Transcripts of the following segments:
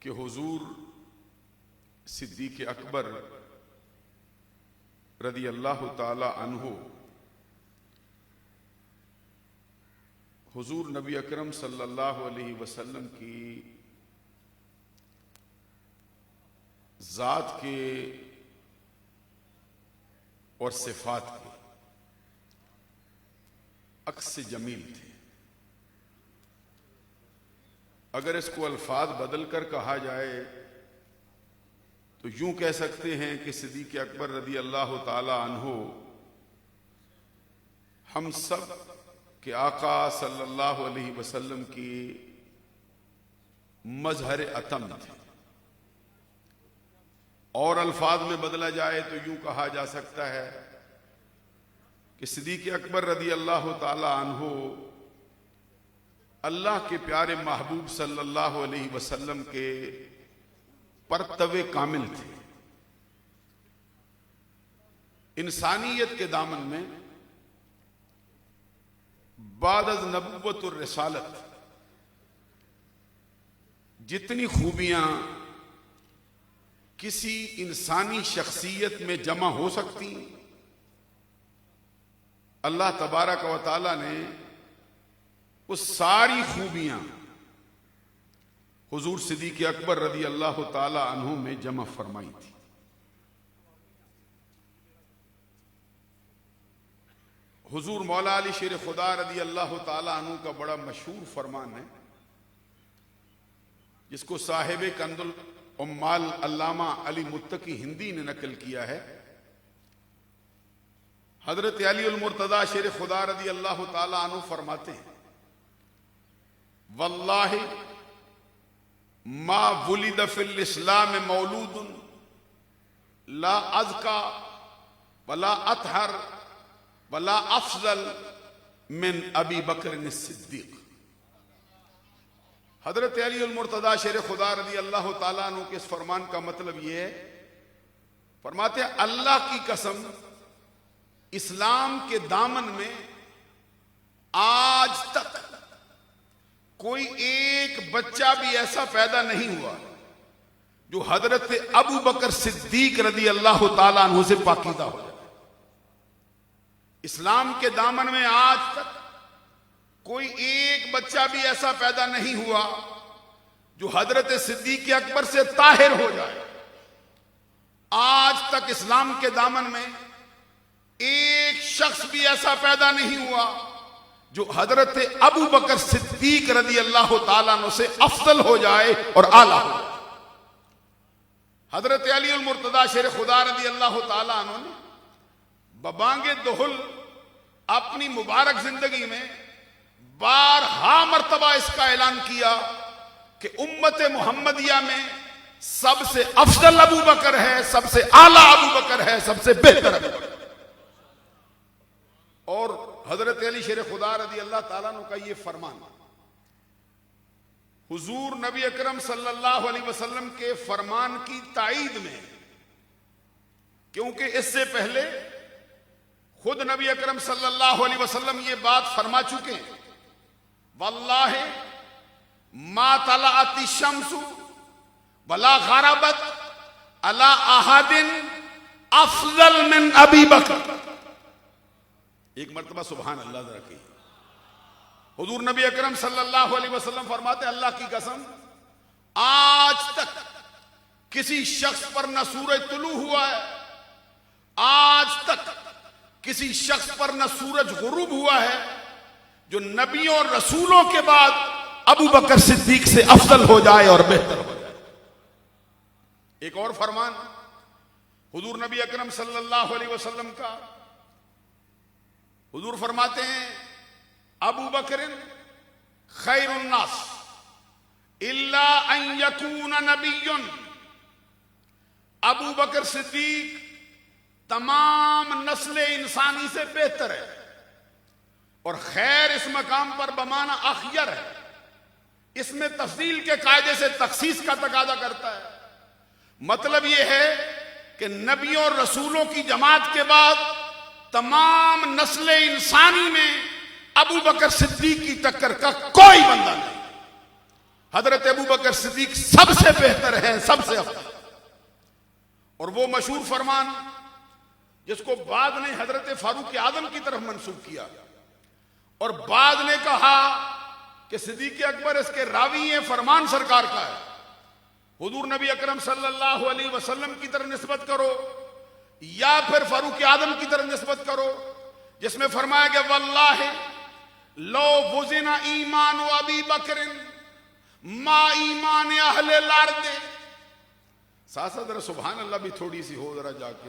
کہ حضور صدیق اکبر رضی اللہ تعالی عنہ حضور نبی اکرم صلی اللہ علیہ وسلم کی ذات کے اور صفات کے عکس جمیل تھے۔ اگر اس کو الفاظ بدل کر کہا جائے تو یوں کہہ سکتے ہیں کہ صدیق اکبر رضی اللہ تعالی عنہ ہم سب کے آقا صلی اللہ علیہ وسلم کی مظہر اتم تھے، اور الفاظ میں بدلا جائے تو یوں کہا جا سکتا ہے کہ صدیق اکبر رضی اللہ تعالی عنہ اللہ کے پیارے محبوب صلی اللہ علیہ وسلم کے پرتو کامل تھے۔ انسانیت کے دامن میں بعد از نبوت اور رسالت جتنی خوبیاں کسی انسانی شخصیت میں جمع ہو سکتی، اللہ تبارک و تعالی نے وہ ساری خوبیاں حضور صدیق اکبر رضی اللہ تعالی عنہ میں جمع فرمائی تھی۔ حضور مولا علی شیر خدا رضی اللہ تعالی عنہ کا بڑا مشہور فرمان ہے، جس کو صاحب کنز العمال علامہ علی متقی ہندی نے نقل کیا ہے۔ حضرت علی المرتضی شیر خدا رضی اللہ تعالی عنہ فرماتے ہیں، واللہ ما ولد فی الاسلام مولود لا ازکا ولا اطہر ولا افضل من ابی بکر الصدیق۔ حضرت علی المرتضی شیر خدا رضی اللہ تعالیٰ عنہ کے اس فرمان کا مطلب یہ ہے، فرماتے ہیں اللہ کی قسم اسلام کے دامن میں آج تک کوئی ایک بچہ بھی ایسا پیدا نہیں ہوا جو حضرت ابو بکر صدیق رضی اللہ تعالیٰ عنہ سے پاکیزہ ہو جائے۔ اسلام کے دامن میں آج تک کوئی ایک بچہ بھی ایسا پیدا نہیں ہوا جو حضرت صدیق اکبر سے طاہر ہو جائے۔ آج تک اسلام کے دامن میں ایک شخص بھی ایسا پیدا نہیں ہوا جو حضرت ابو بکر صدیق رضی اللہ تعالیٰ عنہ سے افضل ہو جائے اور اعلیٰ ہو جائے۔ حضرت علی المرتضی شیر خدا رضی اللہ تعالیٰ عنہ نے ببانگ دہل اپنی مبارک زندگی میں بارہا مرتبہ اس کا اعلان کیا کہ امت محمدیہ میں سب سے افضل ابو بکر ہے، سب سے اعلیٰ ابو بکر ہے، سب سے بہتر ابو بکر۔ اور حضرت علی شیر خدا رضی اللہ تعالیٰ عنہ کا یہ فرمان حضور نبی اکرم صلی اللہ علیہ وسلم کے فرمان کی تائید میں، کیونکہ اس سے پہلے خود نبی اکرم صلی اللہ علیہ وسلم یہ بات فرما چکے ہیں، واللہ ما طلعت الشمس ولا غربت علی احد افضل من ابی بکر۔ ایک مرتبہ سبحان اللہ ذرا کہیے۔ حضور نبی اکرم صلی اللہ علیہ وسلم فرماتے ہیں اللہ کی قسم آج تک کسی شخص پر نہ سورج طلوع ہوا ہے، آج تک کسی شخص پر نہ سورج غروب ہوا ہے جو نبیوں اور رسولوں کے بعد ابو بکر صدیق سے افضل ہو جائے اور بہتر ہو جائے۔ ایک اور فرمان حضور نبی اکرم صلی اللہ علیہ وسلم کا، حضور فرماتے ہیں ابو بکر خیر الناس الا ان یکون نبی۔ ابو بکر صدیق تمام نسل انسانی سے بہتر ہے، اور خیر اس مقام پر بمعنی اخیر ہے، اس میں تفضیل کے قاعدے سے تخصیص کا تقاضا کرتا ہے۔ مطلب یہ ہے کہ نبیوں اور رسولوں کی جماعت کے بعد تمام نسل انسانی میں ابو بکر صدیق کی ٹکر کا کوئی بندہ نہیں۔ حضرت ابو بکر صدیق سب سے بہتر ہیں، سب سے افضل۔ اور وہ مشہور فرمان جس کو بعد نے حضرت فاروق اعظم کی طرف منسوب کیا، اور بعد نے کہا کہ صدیق اکبر اس کے راوی ہیں، فرمان سرکار کا ہے، حضور نبی اکرم صلی اللہ علیہ وسلم کی طرف نسبت کرو یا پھر فاروق اعظم کی طرف نسبت کرو، جس میں فرمایا کہ واللہ لو وزن ایمان ابی بکر ما ایمان اہل الارض۔ ساتھ ساتھ ذرا سبحان اللہ بھی تھوڑی سی ہو ذرا جا کے۔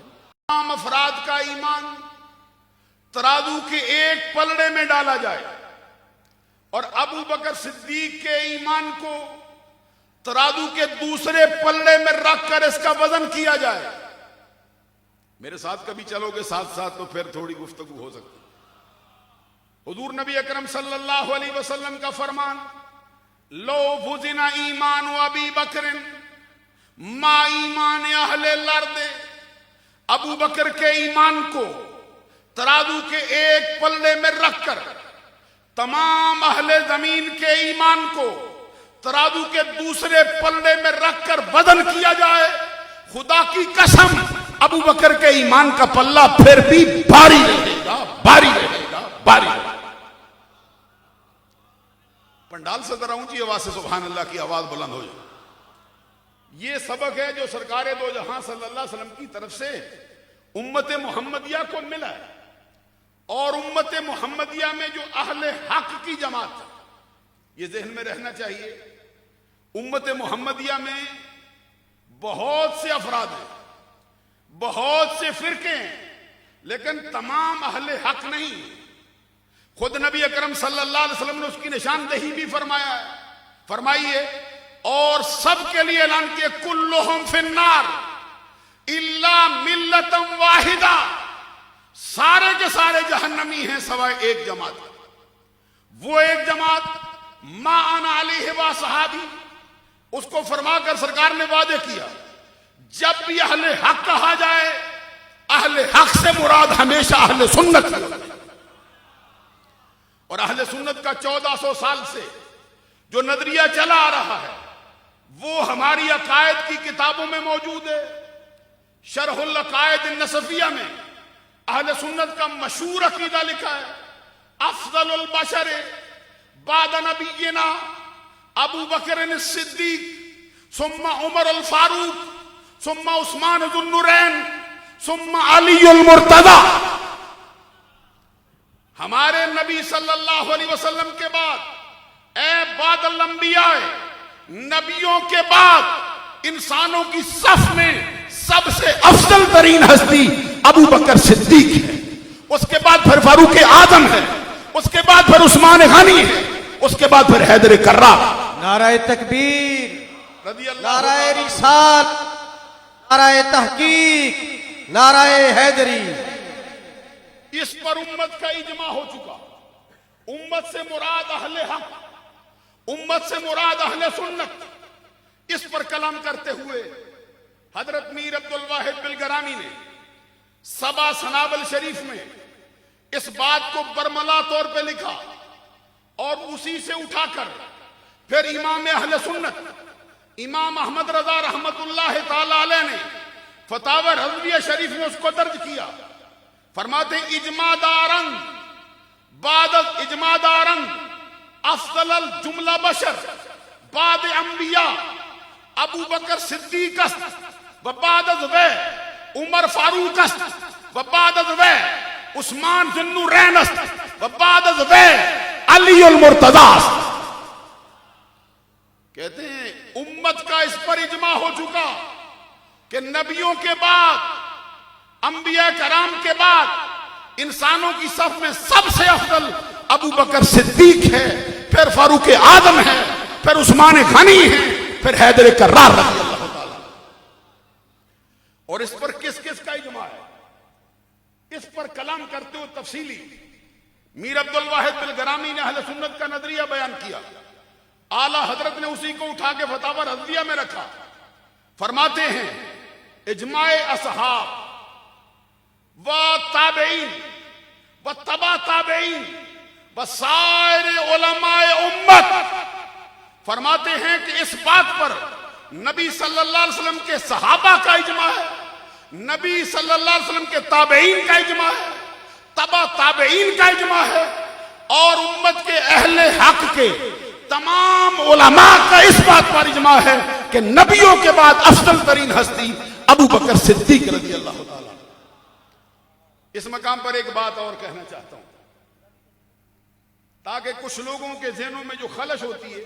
تمام افراد کا ایمان ترازو کے ایک پلڑے میں ڈالا جائے اور ابو بکر صدیق کے ایمان کو ترازو کے دوسرے پلڑے میں رکھ کر اس کا وزن کیا جائے۔ میرے ساتھ کبھی چلو گے ساتھ ساتھ تو پھر تھوڑی گفتگو ہو سکتی۔ حضور نبی اکرم صلی اللہ علیہ وسلم کا فرمان لو وزن ایمان ابی بکر ما ایمان اہل الارض، ابو بکر کے ایمان کو ترازو کے ایک پلڑے میں رکھ کر تمام اہل زمین کے ایمان کو ترازو کے دوسرے پلڑے میں رکھ کر وزن کیا جائے، خدا کی قسم ابو بکر کے ایمان کا پلہ پھر بھی بھاری رہے گا، بھاری رہے گا، بھاری رہے گا۔ پنڈال سے ذرا اونچی آواز سے سبحان اللہ کی آواز بلند ہو جائے۔ یہ سبق ہے جو سرکار دو جہاں صلی اللہ علیہ وسلم کی طرف سے امت محمدیہ کو ملا ہے، اور امت محمدیہ میں جو اہل حق کی جماعت ہے، یہ ذہن میں رہنا چاہیے، امت محمدیہ میں بہت سے افراد ہیں، بہت سے فرقے ہیں، لیکن تمام اہل حق نہیں۔ خود نبی اکرم صلی اللہ علیہ وسلم نے اس کی نشاندہی بھی فرمایا ہے، فرمائیے اور سب کے لیے اعلان کیا کلہم فی النار الا ملۃ واحدہ، سارے کے سارے جہنمی ہیں سوائے ایک جماعت۔ وہ ایک جماعت ما انا علیہ و صحابی، اس کو فرما کر سرکار نے وعدے کیا جب بھی اہل حق کہا جائے، اہل حق سے مراد ہمیشہ اہل سنت ہے، اور اہل سنت کا 1400 سال سے جو نظریہ چلا آ رہا ہے وہ ہماری عقائد کی کتابوں میں موجود ہے۔ شرح العقائد النصفیہ میں اہل سنت کا مشہور عقیدہ لکھا ہے، افضل البشر بعد نبینا ابو بکر الصدیق ثم عمر الفاروق ثم عثمان ذو النورین ثم علی المرتضی۔ ہمارے نبی صلی اللہ علیہ وسلم کے بعد اے بعد الانبیاء، نبیوں کے بعد انسانوں کی صف میں سب سے افضل ترین ہستی ابو بکر صدیق ہے، اس کے بعد پھر فاروق اعظم ہے، اس کے بعد پھر عثمان غنی ہے، اس کے بعد پھر حیدر کرار۔ نعرہ تکبیر، رضی اللہ نعرہ رسالت، نعرہ تحقیق، نعرہ حیدری۔ اس پر امت کا اجماع ہو چکا۔ امت سے مراد اہل حق، امت سے مراد اہل سنت۔ اس پر کلام کرتے ہوئے حضرت میر عبد الواحد بلگرامی نے سبا سنابل شریف میں اس بات کو برملا طور پہ لکھا، اور اسی سے اٹھا کر پھر امام اہل سنت امام احمد رضا رحمت اللہ تعالی علیہ نے فتاوی رضویہ شریف میں اس کو درج کیا۔ فرماتے اجماع دارن بعد اجماع دارن افضل الجملہ بشر بعد انبیاء ابو بکر صدیق است و بعد از وہ عمر فاروق است و بعد از وہ عثمان ذو النورین است و بعد از وہ علی المرتضی است۔ کہتے ہیں امت کا اس پر اجماع ہو چکا کہ نبیوں کے بعد، انبیاء کرام کے بعد انسانوں کی صف میں سب سے افضل ابو بکر صدیق ہے، پھر فاروق اعظم ہے، پھر عثمان غنی ہے، پھر حیدر کرار رضی اللہ تعالی۔ اور اس پر کس کس کا اجماع ہے؟ اس پر کلام کرتے ہوئے تفصیلی میر عبد الواحد بلگرامی نے اہل سنت کا نظریہ بیان کیا، اعلی حضرت نے اسی کو اٹھا کے فتاوی رضویہ میں رکھا۔ فرماتے ہیں اجماع اصحاب و تابعین و تبع تابعین و سائر علماء امت فرماتے ہیں کہ اس بات پر نبی صلی اللہ علیہ وسلم کے صحابہ کا اجماع ہے، نبی صلی اللہ علیہ وسلم کے تابعین کا اجماع ہے، تبع تابعین کا اجماع ہے، اور امت کے اہل حق کے تمام علماء کا اس بات پر اجماع ہے کہ نبیوں کے بعد افضل ترین ہستی ابو بکر صدیق رضی اللہ تعالیٰ۔ اس مقام پر ایک بات اور کہنا چاہتا ہوں تاکہ کچھ لوگوں کے ذہنوں میں جو خلش ہوتی ہے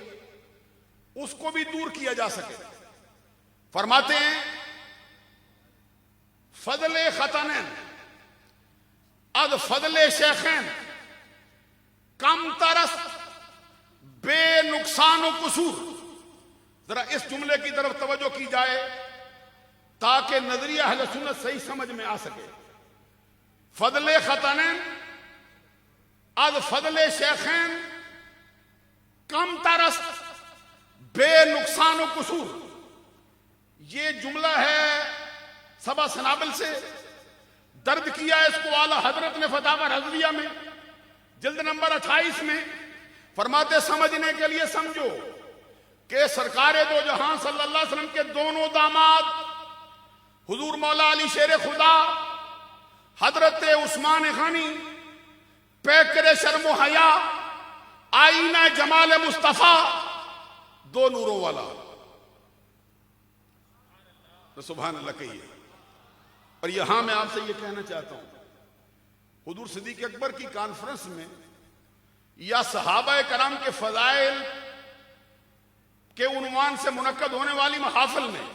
اس کو بھی دور کیا جا سکے۔ فرماتے ہیں فضل ختنین از فضل شیخین کم ترس بے نقصان و قصور۔ ذرا اس جملے کی طرف توجہ کی جائے تاکہ نظریہ اہل سنت صحیح سمجھ میں آ سکے۔ فضل ختنین از فضل شیخین کم ترس بے نقصان و قصور، یہ جملہ ہے سبا سنابل سے، درد کیا اس کو اعلیٰ حضرت نے فتاوی رضویہ میں جلد نمبر 28 میں۔ فرماتے سمجھنے کے لیے سمجھو کہ سرکار دو جہاں صلی اللہ علیہ وسلم کے دونوں داماد حضور مولا علی شیر خدا حضرت عثمان غنی پیکر شرم و حیا آئینہ جمال مصطفیٰ، دو نوروں والا، تو سبحان اللہ کہیے۔ اور یہاں میں آپ سے یہ کہنا چاہتا ہوں حضور صدیق اکبر کی کانفرنس میں یا صحابہ کرام کے فضائل کے عنوان سے منعقد ہونے والی محافل میں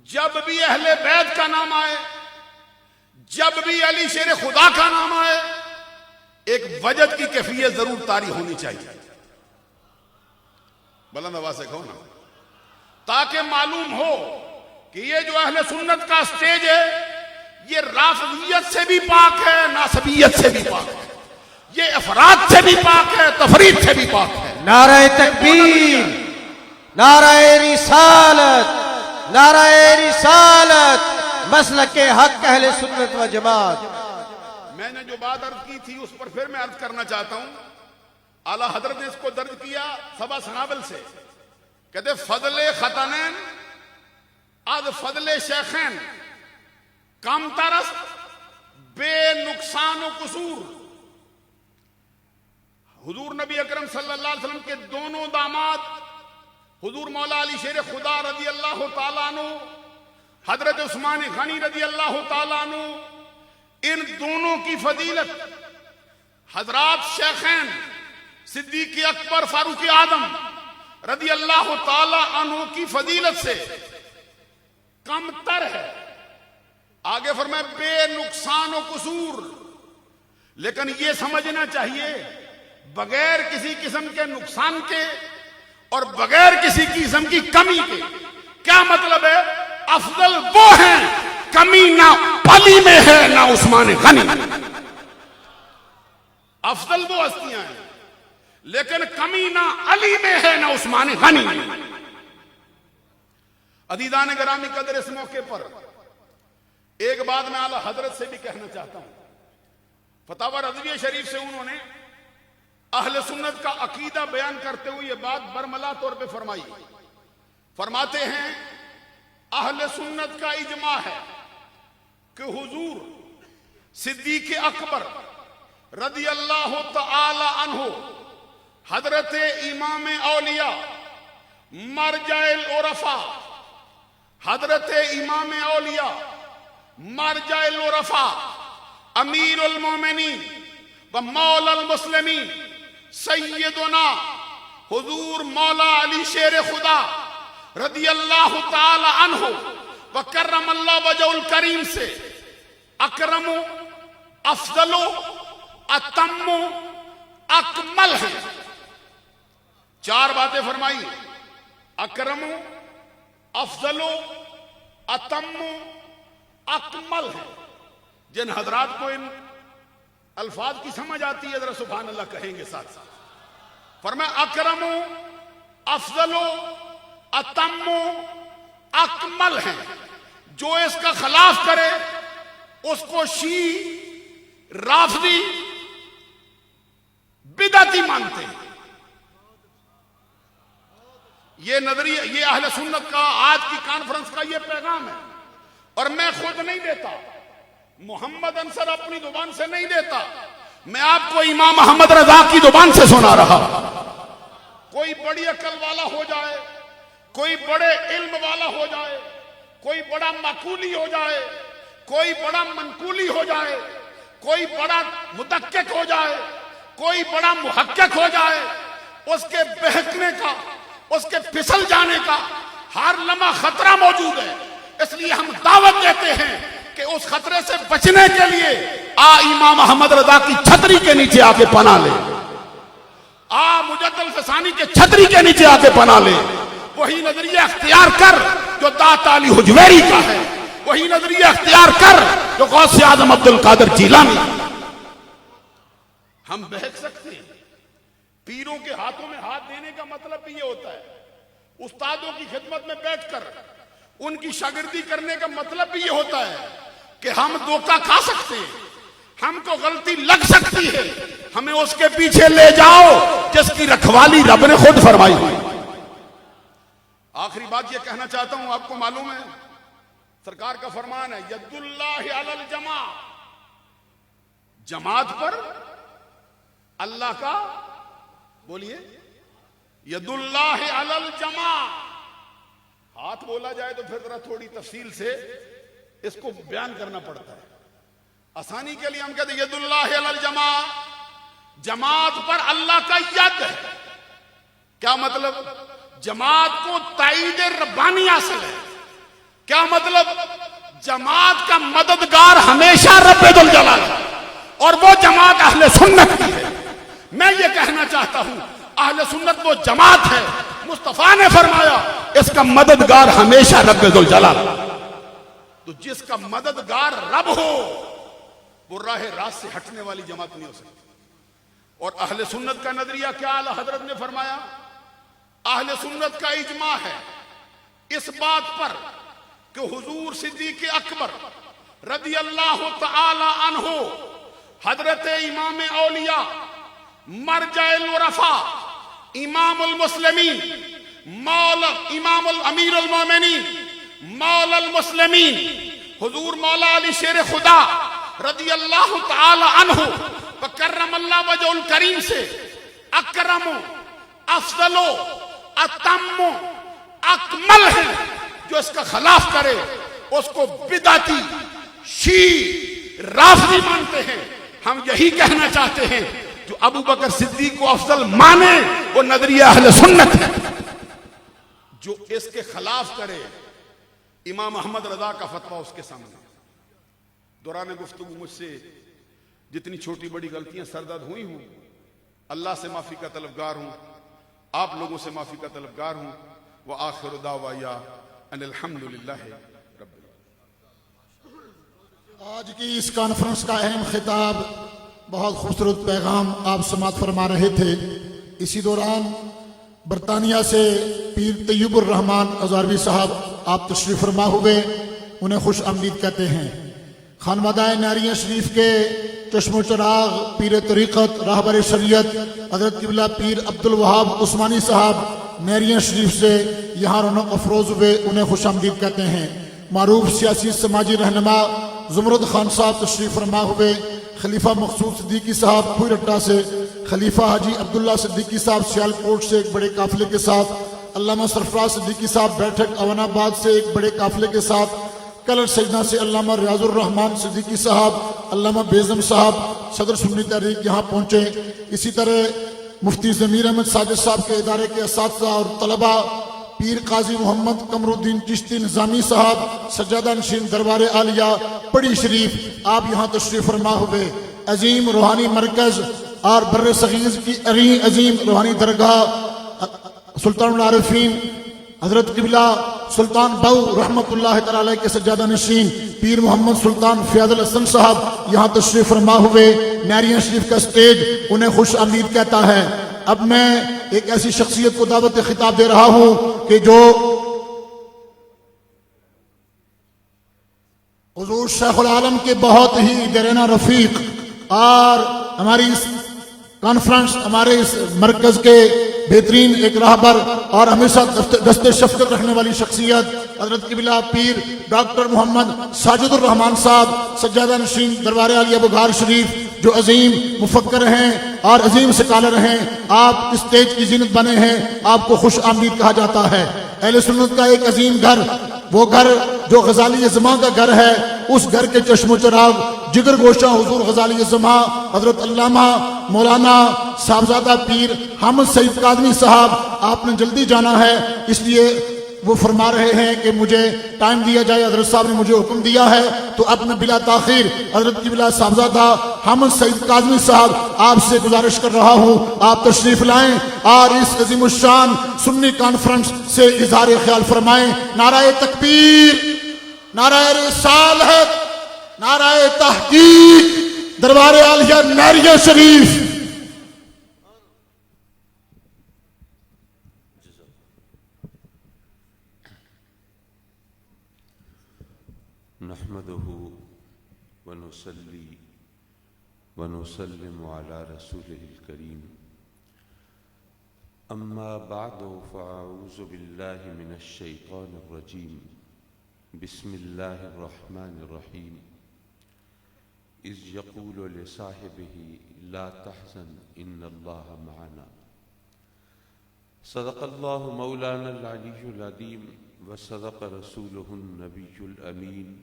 جب بھی اہل بیت کا نام آئے، جب بھی علی شیر خدا کا نام آئے، ایک وجد کی کیفیت ضرور طاری ہونی چاہیے، بلند آواز سے کہو نا، تاکہ معلوم ہو کہ یہ جو اہل سنت کا سٹیج ہے یہ رافضیت سے بھی پاک ہے، ناسبیت سے بھی پاک ہے، یہ افراد سے بھی پاک ہے، تفرید سے بھی پاک ہے۔ نعرہ تکبیر، نعرہ رسالت، نعرہ رسالت، مسلک حق اہل سنت و جماعت۔ میں نے جو بات عرض کی تھی اس پر پھر میں عرض کرنا چاہتا ہوں۔ اعلیٰ حضرت نے اس کو درج کیا سبا سنابل سے، کہتے فضل ختنین از فضل شیخین کم ترس بے نقصان و قصور۔ حضور نبی اکرم صلی اللہ علیہ وسلم کے دونوں داماد حضور مولا علی شیر خدا رضی اللہ تعالیٰ عنہ، حضرت عثمان غنی رضی اللہ تعالیٰ عنہ، ان دونوں کی فضیلت حضرات شیخین صدیق اکبر فاروق اعظم رضی اللہ تعالیٰ عنہ کی فضیلت سے کم تر ہے۔ آگے فرمائے بے نقصان و قصور، لیکن یہ سمجھنا چاہیے بغیر کسی قسم کے نقصان کے اور بغیر کسی قسم کی کمی کے۔ کیا مطلب ہے؟ افضل وہ ہیں کمی نہ علی میں ہے نہ عثمان غنی، افضل وہ ہستیاں ہیں لیکن کمی نہ علی میں ہے نہ عثمان غنی۔ عزیزان گرامی قدر، اس موقع پر ایک بات میں اعلیٰ حضرت سے بھی کہنا چاہتا ہوں۔ فتاوی رضویہ شریف سے انہوں نے اہل سنت کا عقیدہ بیان کرتے ہوئے یہ بات برملا طور پہ فرمائی۔ فرماتے ہیں اہل سنت کا اجماع ہے کہ حضور صدیق اکبر رضی اللہ تعالی عنہ حضرت امام اولیاء مرجع العرفاء، حضرت امام اولیاء مرجع العرفاء، امیر المومنین و مولا المسلمین سیدنا حضور مولا علی شیر خدا رضی اللہ تعالی عنہ و کرم اللہ وجہ الکریم سے اکرم افضل اتم اکمل ہے۔ چار باتیں فرمائی، اکرم افضل اتم اکمل ہے۔ جن حضرات کو ان الفاظ کی سمجھ آتی ہے ذرا سبحان اللہ کہیں گے ساتھ ساتھ۔ فرمایا اکرم افضل اتم اکمل ہے، جو اس کا خلاف کرے اس کو شیعہ رافضی بدعتی مانتے ہیں۔ یہ نظریہ، یہ اہل سنت کا آج کی کانفرنس کا یہ پیغام ہے، اور میں خود نہیں دیتا، محمد انصر اپنی زبان سے نہیں دیتا، میں آپ کو امام احمد رضا کی زبان سے سنا رہا۔ کوئی بڑی عقل والا ہو جائے، کوئی بڑے علم والا ہو جائے، کوئی بڑا معقولی ہو جائے، کوئی بڑا منقولی ہو جائے، کوئی بڑا مدقق ہو جائے، کوئی بڑا محقق ہو جائے، اس کے بہکنے کا، اس کے پھسل جانے کا ہر لمحہ خطرہ موجود ہے۔ اس لیے ہم دعوت دیتے ہیں کہ اس خطرے سے بچنے کے لیے امام احمد رضا کی چھتری کے نیچے آ کے پناہ لے، مجد الفسانی کے چھتری کے نیچے آ کے پناہ لے، وہی نظریہ اختیار کر جو داتا علی حجویری کا ہے، وہی نظریہ اختیار کر جو غوث اعظم عبد القادر جیلانی۔ ہم بہک سکتے ہیں، پیروں کے ہاتھوں میں ہاتھ دینے کا مطلب بھی یہ ہوتا ہے، استادوں کی خدمت میں بیٹھ کر ان کی شاگردی کرنے کا مطلب بھی یہ ہوتا ہے کہ ہم دھوکہ کھا سکتے ہیں، ہم کو غلطی لگ سکتی ہے، ہمیں اس کے پیچھے لے جاؤ جس کی رکھوالی رب نے خود فرمائی ہوئی۔ آخری بات یہ کہنا چاہتا ہوں، آپ کو معلوم ہے سرکار کا فرمان ہے ید اللہ علی الجماع، جماعت پر اللہ کا، بولیے ید اللہ علی الجماع۔ ہاتھ بولا جائے تو پھر ذرا تھوڑی تفصیل سے اس کو بیان کرنا پڑتا ہے، آسانی کے لیے ہم کہتے ہیں ید اللہ علی الجماع، جماعت پر اللہ کا ید ہے۔ کیا مطلب؟ جماعت کو تائید ربانی حاصل ہے۔ کیا مطلب؟ جماعت کا مددگار ہمیشہ رب ذوالجلال ہے، اور وہ جماعت اہل سنت کی ہے۔ میں یہ کہنا چاہتا ہوں اہل سنت وہ جماعت ہے، مصطفیٰ نے فرمایا اس کا مددگار ہمیشہ رب ذوالجلال۔ تو جس کا مددگار رب ہو وہ راہ راست سے ہٹنے والی جماعت نہیں ہو سکتی۔ اور اہل سنت کا نظریہ کیا اعلیٰ حضرت نے فرمایا؟ اہل سنت کا اجماع ہے اس بات پر کہ حضور صدیق اکبر رضی اللہ تعالی عنہ، حضرت امام اولیاء، مرجع العرفاء، امام المسلمین، مولا امام الامیر المومنین، مولا المسلمین، حضور مولا علی شیر خدا رضی اللہ تعالی عنہ وکرم اللہ وجہ الکریم سے اکرم، افضل، اتم، اکمل ہے۔ جو اس کا خلاف کرے اس کو بدعتی، شیعی، رافضی مانتے ہیں۔ ہم یہی کہنا چاہتے ہیں جو ابو بکر صدیق کو افضل مانے وہ نظریہ اہل سنت ہے۔ جو اس کے خلاف کرے، امام احمد رضا کا فتویٰ اس کے سامنے۔ دوران گفتگو مجھ سے جتنی چھوٹی بڑی غلطیاں سرداد ہوئی ہوں، اللہ سے معافی کا طلبگار ہوں، آپ لوگوں سے معافی کا طلبگار ہوں۔ وآخر دعوایا ان الحمدللہ رب العالمین۔ آج کی اس کانفرنس کا اہم خطاب، بہت خوبصورت پیغام آپ سماعت فرما رہے تھے۔ اسی دوران برطانیہ سے پیر طیب الرحمان ہزاروی صاحب آپ تشریف فرما ہوئے، انہیں خوش آمدید کہتے ہیں۔ خانوادہ ناریہ شریف کے چشم و چراغ پیر طریقت راہبر شریعت حضرت قبلہ پیر عبد الوہاب عثمانی صاحب نیریہ شریف سے یہاں رونق افروز ہوئے، انہیں خوش آمدید کہتے ہیں۔ معروف سیاسی سماجی رہنما زمرد خان صاحب تشریف فرما ہوئے، خلیفہ مقصود صدیقی صاحب پھوئی رٹا سے، خلیفہ حاجی عبداللہ صدیقی صاحب سیالکوٹ سے ایک بڑے قافلے کے ساتھ، علامہ سرفراز صدیقی صاحب بیٹھک اون آباد سے ایک بڑے قافلے کے ساتھ، کلر سجدہ سے علامہ ریاض الرحمان صدیقی صاحب، علامہ بیزم صاحب صدر سنی تحریک یہاں پہنچے۔ اسی طرح مفتی ضمیر احمد ساجد صاحب کے ادارے کے اساتذہ اور طلبہ، پیر قاضی محمد قمر الدین چشتی نظامی صاحب سجادہ نشین دربار عالیہ پڑی شریف، آپ یہاں تشریف فرما ہوئے۔ عظیم روحانی مرکز اور بر صغیر کی عظیم روحانی درگاہ سلطان العارفین حضرت قبلہ سلطان بہو رحمت اللہ تعالی کے سجادہ نشین پیر محمد سلطان فیاض الحسن صاحب یہاں تشریف فرما ہوئے۔ نیریہ شریف کا سٹیج انہیں خوش آمدید کہتا ہے۔ اب میں ایک ایسی شخصیت کو دعوت خطاب دے رہا ہوں کہ جو حضور شیخ العالم کے بہت ہی دیرینہ رفیق اور ہماری اس کانفرنس، ہمارے اس مرکز کے بہترین ایک راہبر اور ہمیشہ دست شفقت رکھنے والی شخصیت حضرت قبلہ پیر ڈاکٹر محمد ساجد الرحمان صاحب سجادہ نشین دربار عالیہ بغار شریف، جو عظیم مفکر ہیں اور عظیم سکالر ہیں، آپ اسٹیج کی زینت بنے ہیں، آپ کو خوش آمدید کہا جاتا ہے۔ اہل سنت کا ایک عظیم گھر، وہ گھر جو غزالی زماں کا گھر ہے، اس گھر کے چشم و چراغ جگر گوشہ حضور غزالی زماں حضرت علامہ مولانا صاحبزادہ پیر حامد سعید کاظمی صاحب، آپ نے جلدی جانا ہے، اس لیے وہ فرما رہے ہیں کہ مجھے ٹائم دیا جائے، حضرت صاحب نے مجھے حکم دیا ہے، تو اب میں بلا تاخیر حضرت قبلہ صاحبزادہ حامد سعید کاظمی صاحب آپ سے گزارش کر رہا ہوں، آپ تشریف لائیں اور اس عظیم الشان سنی کانفرنس سے اظہار خیال فرمائیں۔ نعرہ تکبیر، نعرہ رسالت، نعرہ تحقیق، دربار عالیہ نعریہ شریف۔ نحمده ونصلي ونسلم على رسوله الكريم، أما بعد فأعوذ بالله من الشيطان الرجيم، بسم الله الرحمن الرحيم، إذ يقول لصاحبه لا تحزن إن الله معنا، صدق الله مولانا العلي العظيم، وصدق رسوله النبي الأمين،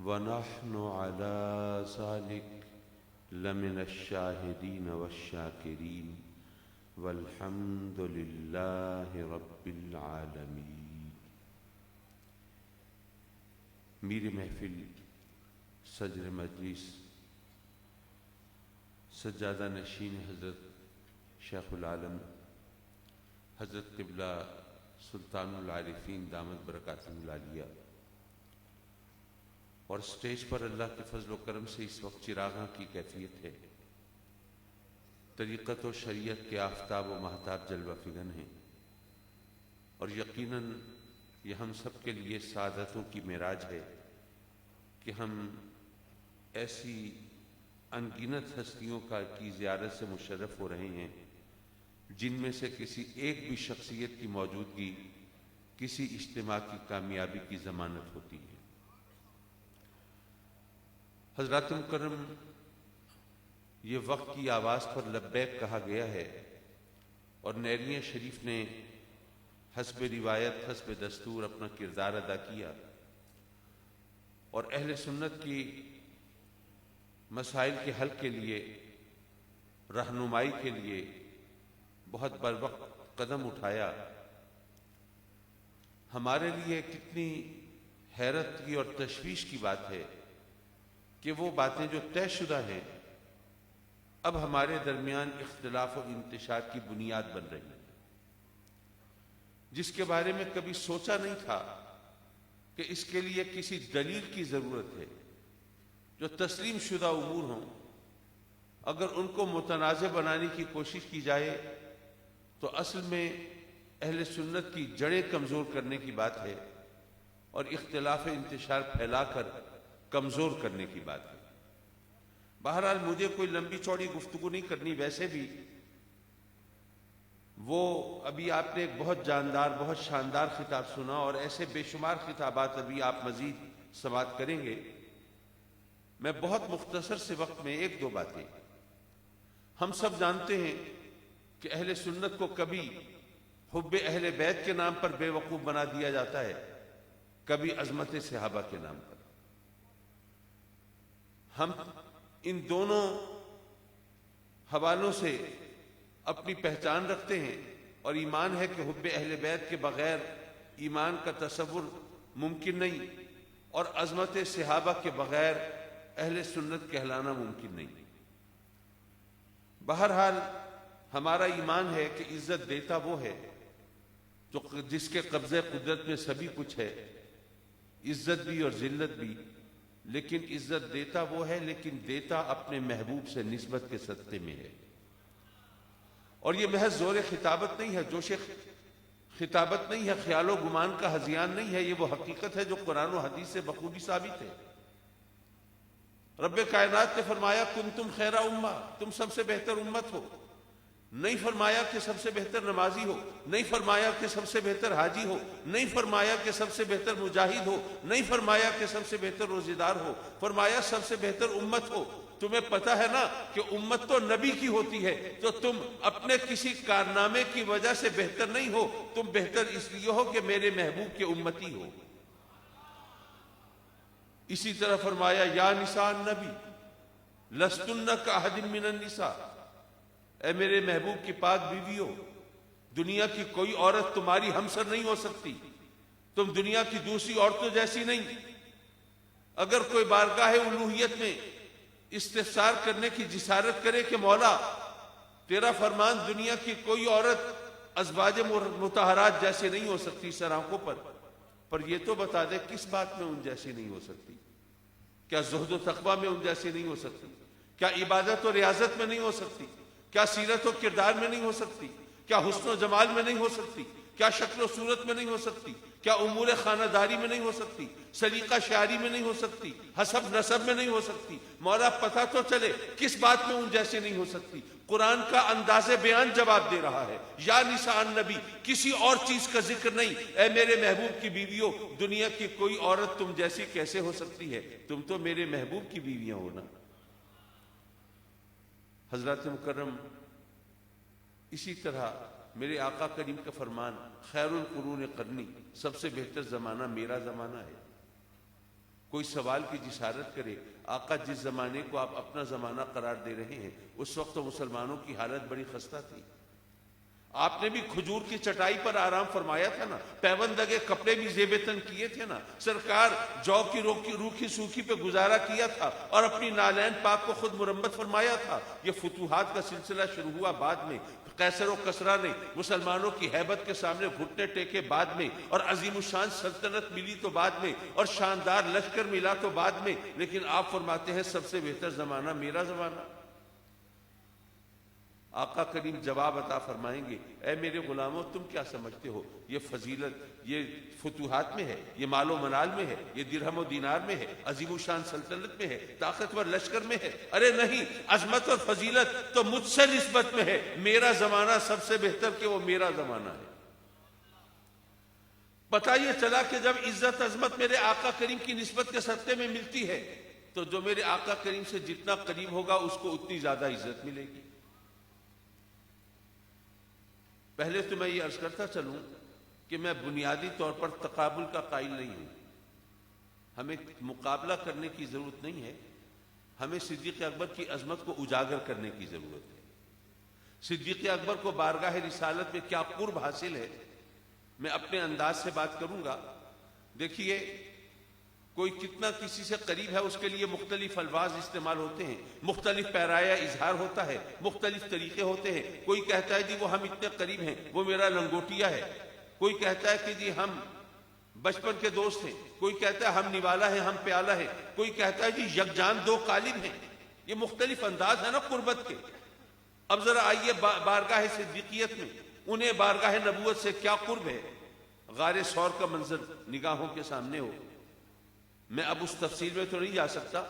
ونحن على ذلك لمن الشاهدين والشاكرين، والحمد لله رب العالمين۔ میری محفل صدر مجلس سجادہ نشین حضرت شیخ العالم حضرت قبلہ سلطان العارفین دامت برکاتہ العالیہ، اور سٹیج پر اللہ کے فضل و کرم سے اس وقت چراغاں کی کیفیت ہے، طریقت و شریعت کے آفتاب و مہتاب جلوہ فگن ہیں، اور یقیناً یہ ہم سب کے لیے سعادتوں کی معراج ہے کہ ہم ایسی انگنت ہستیوں کی زیارت سے مشرف ہو رہے ہیں جن میں سے کسی ایک بھی شخصیت کی موجودگی کسی اجتماع کی کامیابی کی ضمانت ہوتی ہے۔ حضرات مکرم، یہ وقت کی آواز پر لبیک کہا گیا ہے، اور نیریہ شریف نے حسب روایت حسب دستور اپنا کردار ادا کیا، اور اہل سنت کی مسائل کے حل کے لیے، رہنمائی کے لیے بہت بروقت قدم اٹھایا۔ ہمارے لیے کتنی حیرت کی اور تشویش کی بات ہے کہ وہ باتیں جو طے شدہ ہیں اب ہمارے درمیان اختلاف و انتشار کی بنیاد بن رہی ہیں، جس کے بارے میں کبھی سوچا نہیں تھا کہ اس کے لیے کسی دلیل کی ضرورت ہے۔ جو تسلیم شدہ امور ہوں، اگر ان کو متنازع بنانے کی کوشش کی جائے تو اصل میں اہل سنت کی جڑیں کمزور کرنے کی بات ہے، اور اختلاف انتشار پھیلا کر کمزور کرنے کی بات ہے۔ بہرحال مجھے کوئی لمبی چوڑی گفتگو نہیں کرنی، ویسے بھی وہ ابھی آپ نے ایک بہت جاندار بہت شاندار خطاب سنا، اور ایسے بے شمار خطابات ابھی آپ مزید سماعت کریں گے۔ میں بہت مختصر سے وقت میں ایک دو باتیں، ہم سب جانتے ہیں کہ اہل سنت کو کبھی حب اہل بیت کے نام پر بے وقوف بنا دیا جاتا ہے، کبھی عظمت صحابہ کے نام پر۔ ہم ان دونوں حوالوں سے اپنی پہچان رکھتے ہیں، اور ایمان ہے کہ حب اہل بیت کے بغیر ایمان کا تصور ممکن نہیں، اور عظمت صحابہ کے بغیر اہل سنت کہلانا ممکن نہیں۔ بہرحال ہمارا ایمان ہے کہ عزت دیتا وہ ہے جو جس کے قبضے قدرت میں سبھی کچھ ہے، عزت بھی اور ذلت بھی، لیکن عزت دیتا وہ ہے، لیکن دیتا اپنے محبوب سے نسبت کے صدقے میں ہے۔ اور یہ محض زور خطابت نہیں ہے، جوش خطابت نہیں ہے، خیال و گمان کا ہذیان نہیں ہے، یہ وہ حقیقت ہے جو قرآن و حدیث سے بخوبی ثابت ہے۔ رب کائنات نے فرمایا کنتم خیر امہ، تم سب سے بہتر امت ہو۔ نہیں فرمایا کہ سب سے بہتر نمازی ہو، نہیں فرمایا کہ سب سے بہتر حاجی ہو، نہیں فرمایا کہ سب سے بہتر مجاہد ہو، نہیں فرمایا کہ سب سے بہتر روزہ دار ہو، فرمایا سب سے بہتر امت ہو۔ تمہیں پتہ ہے نا کہ امت تو نبی کی ہوتی ہے، تو تم اپنے کسی کارنامے کی وجہ سے بہتر نہیں ہو، تم بہتر اس لیے ہو کہ میرے محبوب کے امتی ہو۔ اسی طرح فرمایا یا نساء النبی لستن کاحد من النساء، اے میرے محبوب کی پاک بیویوں، دنیا کی کوئی عورت تمہاری ہمسر نہیں ہو سکتی، تم دنیا کی دوسری عورتوں جیسی نہیں۔ اگر کوئی بارگاہ الوہیت میں استفسار کرنے کی جسارت کرے کہ مولا تیرا فرمان دنیا کی کوئی عورت ازواج مطہرات جیسے نہیں ہو سکتی سر آنکھوں پر یہ تو بتا دے کس بات میں ان جیسی نہیں ہو سکتی؟ کیا زہد و تقویٰ میں ان جیسی نہیں ہو سکتی؟ کیا عبادت و ریاضت میں نہیں ہو سکتی؟ کیا سیرت و کردار میں نہیں ہو سکتی؟ کیا حسن و جمال میں نہیں ہو سکتی؟ کیا شکل و صورت میں نہیں ہو سکتی؟ کیا امور خانہ داری میں نہیں ہو سکتی؟ سلیقہ شعری میں نہیں ہو سکتی؟ حسب نسب میں نہیں ہو سکتی؟ مولا پتہ تو چلے کس بات میں ان جیسی نہیں ہو سکتی؟ قرآن کا انداز بیان جواب دے رہا ہے، یا نساء النبی، کسی اور چیز کا ذکر نہیں۔ اے میرے محبوب کی بیویوں، دنیا کی کوئی عورت تم جیسی کیسے ہو سکتی ہے؟ تم تو میرے محبوب کی بیویاں ہو نا۔ حضرات مکرم، اسی طرح میرے آقا کریم کا فرمان خیر القرون قرنی، سب سے بہتر زمانہ میرا زمانہ ہے۔ کوئی سوال کی جسارت کرے، آقا جس زمانے کو آپ اپنا زمانہ قرار دے رہے ہیں اس وقت تو مسلمانوں کی حالت بڑی خستہ تھی۔ آپ نے بھی کھجور کی چٹائی پر آرام فرمایا تھا نا، پیوند لگے کپڑے بھی زیب تن کیے تھے نا، سرکار جو کی روکھی سوکھی پہ گزارا کیا تھا اور اپنی نالین پاک کو خود مرمت فرمایا تھا۔ یہ فتوحات کا سلسلہ شروع ہوا بعد میں، قیصر و کسریٰ نے مسلمانوں کی ہیبت کے سامنے گھٹنے ٹیکے بعد میں، اور عظیم الشان سلطنت ملی تو بعد میں، اور شاندار لشکر ملا تو بعد میں، لیکن آپ فرماتے ہیں سب سے بہتر زمانہ میرا زمانہ۔ آقا کریم جواب عطا فرمائیں گے، اے میرے غلاموں تم کیا سمجھتے ہو یہ فضیلت یہ فتوحات میں ہے، یہ مال و منال میں ہے، یہ درہم و دینار میں ہے، عظیم الشان سلطنت میں ہے، طاقتور لشکر میں ہے؟ ارے نہیں، عظمت اور فضیلت تو مجھ سے نسبت میں ہے۔ میرا زمانہ سب سے بہتر کہ وہ میرا زمانہ ہے۔ پتہ یہ چلا کہ جب عزت عظمت میرے آقا کریم کی نسبت کے صدقے میں ملتی ہے تو جو میرے آقا کریم سے جتنا قریب ہوگا اس کو اتنی زیادہ عزت ملے گی۔ پہلے تو میں یہ عرض کرتا چلوں کہ میں بنیادی طور پر تقابل کا قائل نہیں ہوں، ہمیں مقابلہ کرنے کی ضرورت نہیں ہے، ہمیں صدیق اکبر کی عظمت کو اجاگر کرنے کی ضرورت ہے۔ صدیق اکبر کو بارگاہ رسالت میں کیا قرب حاصل ہے میں اپنے انداز سے بات کروں گا۔ دیکھیے کوئی کتنا کسی سے قریب ہے اس کے لیے مختلف الفاظ استعمال ہوتے ہیں، مختلف پیرایہ اظہار ہوتا ہے، مختلف طریقے ہوتے ہیں۔ کوئی کہتا ہے جی وہ ہم اتنے قریب ہیں وہ میرا لنگوٹیا ہے، کوئی کہتا ہے کہ جی ہم بچپن کے دوست ہیں، کوئی کہتا ہے ہم نوالا ہے ہم پیالہ ہے، کوئی کہتا ہے جی یکجان دو قالب ہیں۔ یہ مختلف انداز ہے نا قربت کے۔ اب ذرا آئیے بارگاہ صدیقیت میں انہیں بارگاہ نبوت سے کیا قرب ہے۔ غار ثور کا منظر نگاہوں کے سامنے ہو، میں اب اس تفصیل میں تو نہیں جا سکتا۔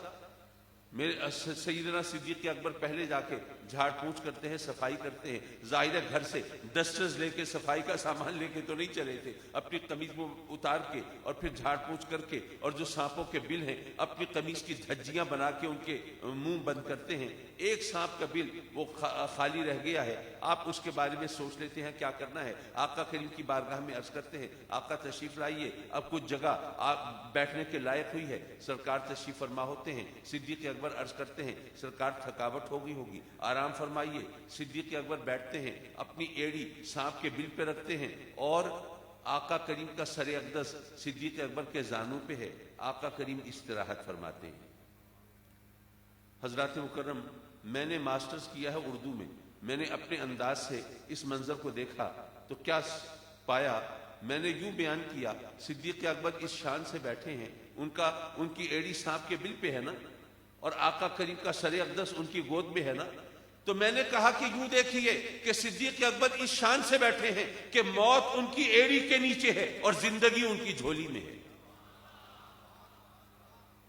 میرے سیدنا صدیق اکبر پہلے جا کے جھاڑ پونچھ کرتے ہیں، صفائی کرتے ہیں، ظاہر ہے گھر سے ڈسٹرز لے کے صفائی کا سامان لے کے تو نہیں چلے تھے، اپنی قمیض کو اتار کے اور پھر جھاڑ پونچھ کر کے، اور جو سانپوں کے بل ہیں اپنی قمیض کی دھجیاں بنا کے ان کے منہ بند کرتے ہیں۔ ایک سانپ کا بل وہ خالی رہ گیا ہے، آپ اس کے بارے میں سوچ لیتے ہیں کیا کرنا ہے۔ آقا کریم کی بارگاہ میں عرض کرتے ہیں آقا تشریف لائیے، اب کچھ جگہ آپ بیٹھنے کے لائق ہوئی ہے۔ سرکار تشریف فرما ہوتے ہیں، صدیق اکبر عرض کرتے ہیں سرکار تھکاوٹ ہو گئی ہوگی، آرام فرمائیے۔ صدیق اکبر بیٹھتے ہیں، اپنی ایڑی سانپ کے بل پہ رکھتے ہیں، اور آقا کریم کا سر اقدس صدیق اکبر کے زانوں پہ ہے۔ آقا کریم استراحت فرماتے ہیں۔ حضرات مکرم، میں نے ماسٹرز کیا ہے اردو میں، میں نے اپنے انداز سے اس منظر کو دیکھا تو کیا پایا، میں نے یوں بیان کیا صدیق اکبر اس شان سے بیٹھے ہیں، ان کی ایڑی سانپ کے بل پہ ہے نا، اور آقا کریم کا سر اقدس ان کی گود میں ہے نا، تو میں نے کہا کہ یوں دیکھیے کہ صدیق اکبر اس شان سے بیٹھے ہیں کہ موت ان کی ایڑی کے نیچے ہے اور زندگی ان کی جھولی میں ہے۔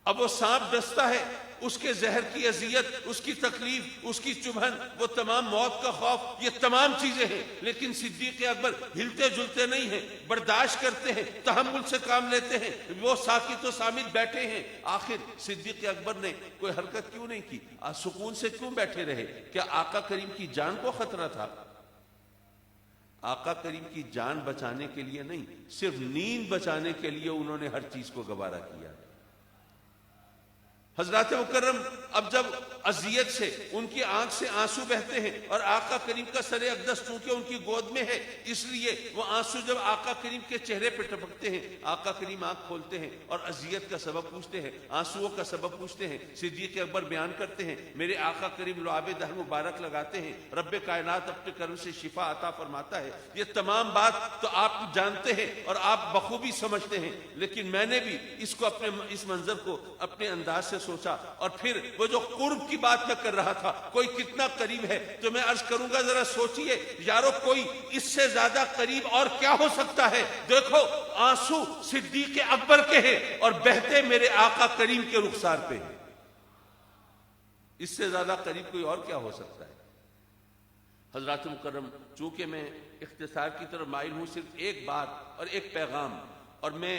اب وہ سانپ ڈستا ہے اس کے زہر کی اذیت، اس کی تکلیف، اس کی چبھن، وہ تمام موت کا خوف، یہ تمام چیزیں ہیں، لیکن صدیق اکبر ہلتے جلتے نہیں ہیں، برداشت کرتے ہیں، تحمل سے کام لیتے ہیں، وہ ساکت و صامت بیٹھے ہیں۔ آخر صدیق اکبر نے کوئی حرکت کیوں نہیں کی؟ سکون سے کیوں بیٹھے رہے؟ کیا آقا کریم کی جان کو خطرہ تھا؟ آقا کریم کی جان بچانے کے لیے نہیں، صرف نیند بچانے کے لیے انہوں نے ہر چیز کو گوارا کیا۔ حضرات مکرم اب جب اذیت سے ان کی آنکھ سے آنسو بہتے ہیں، اور آقا کریم کا سر اقدس چونکہ ان کی گود میں ہے، اس لیے وہ آنسو جب آقا کریم کے چہرے پہ ٹپکتے ہیں، آقا کریم آنکھ کھولتے ہیں اور اذیت کا سبب پوچھتے ہیں، آنسوؤں کا سبب پوچھتے ہیں۔ صدیق اکبر بیان کرتے ہیں، میرے آقا کریم لعاب دہر مبارک لگاتے ہیں، رب کائنات اپنے کرم سے شفا عطا فرماتا ہے۔ یہ تمام بات تو آپ جانتے ہیں اور آپ بخوبی سمجھتے ہیں، لیکن میں نے بھی اس کو اس منظر کو اپنے انداز سے سوچا، اور پھر وہ جو قرب کی بات میں کر رہا تھا، کوئی کتنا قریب ہے، تو میں عرض کروں گا ذرا سوچئے یارو، کوئی اس سے زیادہ قریب اور کیا ہو سکتا ہے؟ دیکھو آنسو صدیق اکبر کے ہیں اور بہتے میرے آقا کریم کے رخسار پہ ہیں، اس سے زیادہ قریب کوئی اور کیا ہو سکتا ہے؟ حضرات مکرم، چونکہ میں اختصار کی طرف مائل ہوں، صرف ایک بات اور ایک پیغام، اور میں